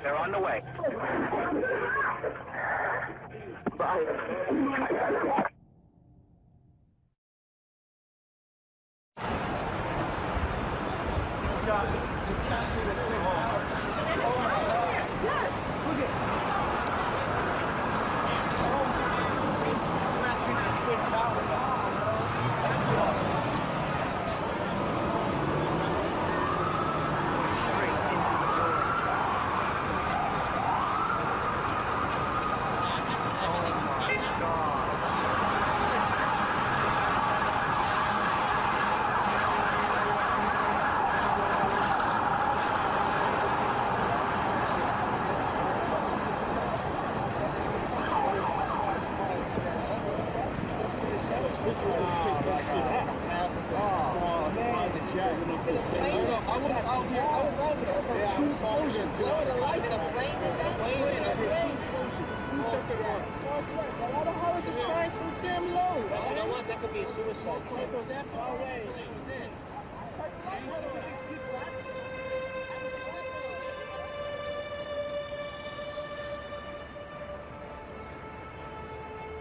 They're on the way. Bye. Scott, yes, look at smashing the Twin Tower.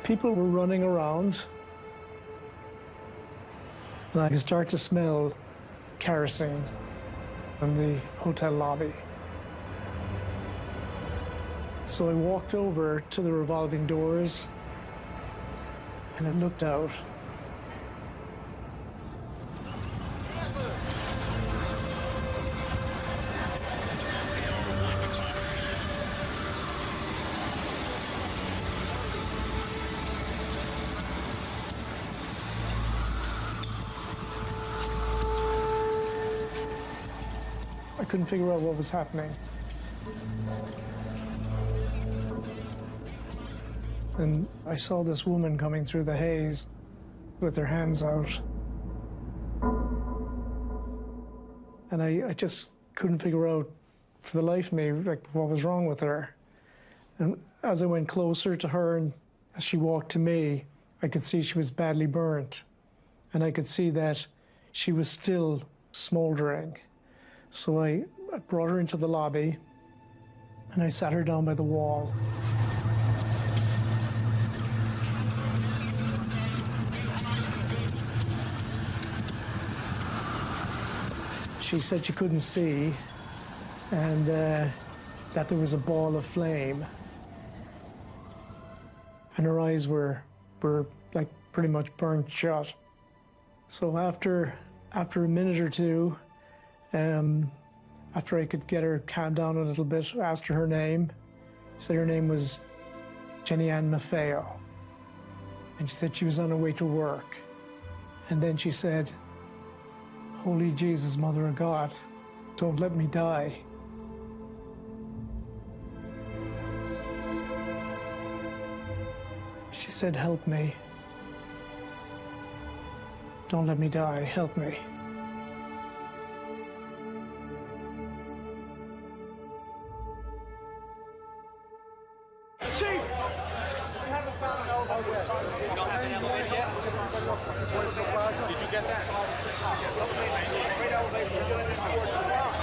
People were running around. And I could start to smell kerosene in the hotel lobby. So I walked over to the revolving doors and I looked out. I couldn't figure out what was happening. And I saw this woman coming through the haze with her hands out. And I just couldn't figure out for the life of me, like, what was wrong with her. And as I went closer to her and as she walked to me, I could see she was badly burnt. And I could see that she was still smoldering. So I brought her into the lobby and I sat her down by the wall. She said she couldn't see and that there was a ball of flame. And her eyes were like pretty much burnt shut. So after a minute or two, after I could get her calmed down a little bit, asked her name. She said her name was Jenny Ann Maffeo. And she said she was on her way to work. And then she said, "Holy Jesus, Mother of God, don't let me die." She said, "Help me. Don't let me die, help me." Chief! We haven't found an elevator yet. You don't have an elevator yet? Did you get that?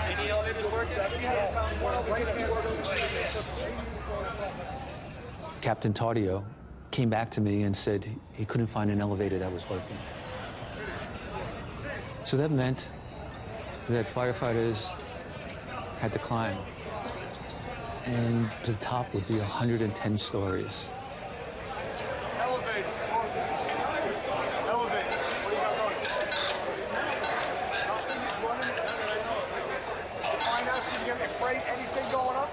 Any elevators working? We haven't found one elevator. Captain Tardio came back to me and said he couldn't find an elevator that was working. So that meant that firefighters had to climb. And the top would be 110 stories. Elevators. Elevators. What do you got running? Nothing is running. Find out so you get me freight, anything going up?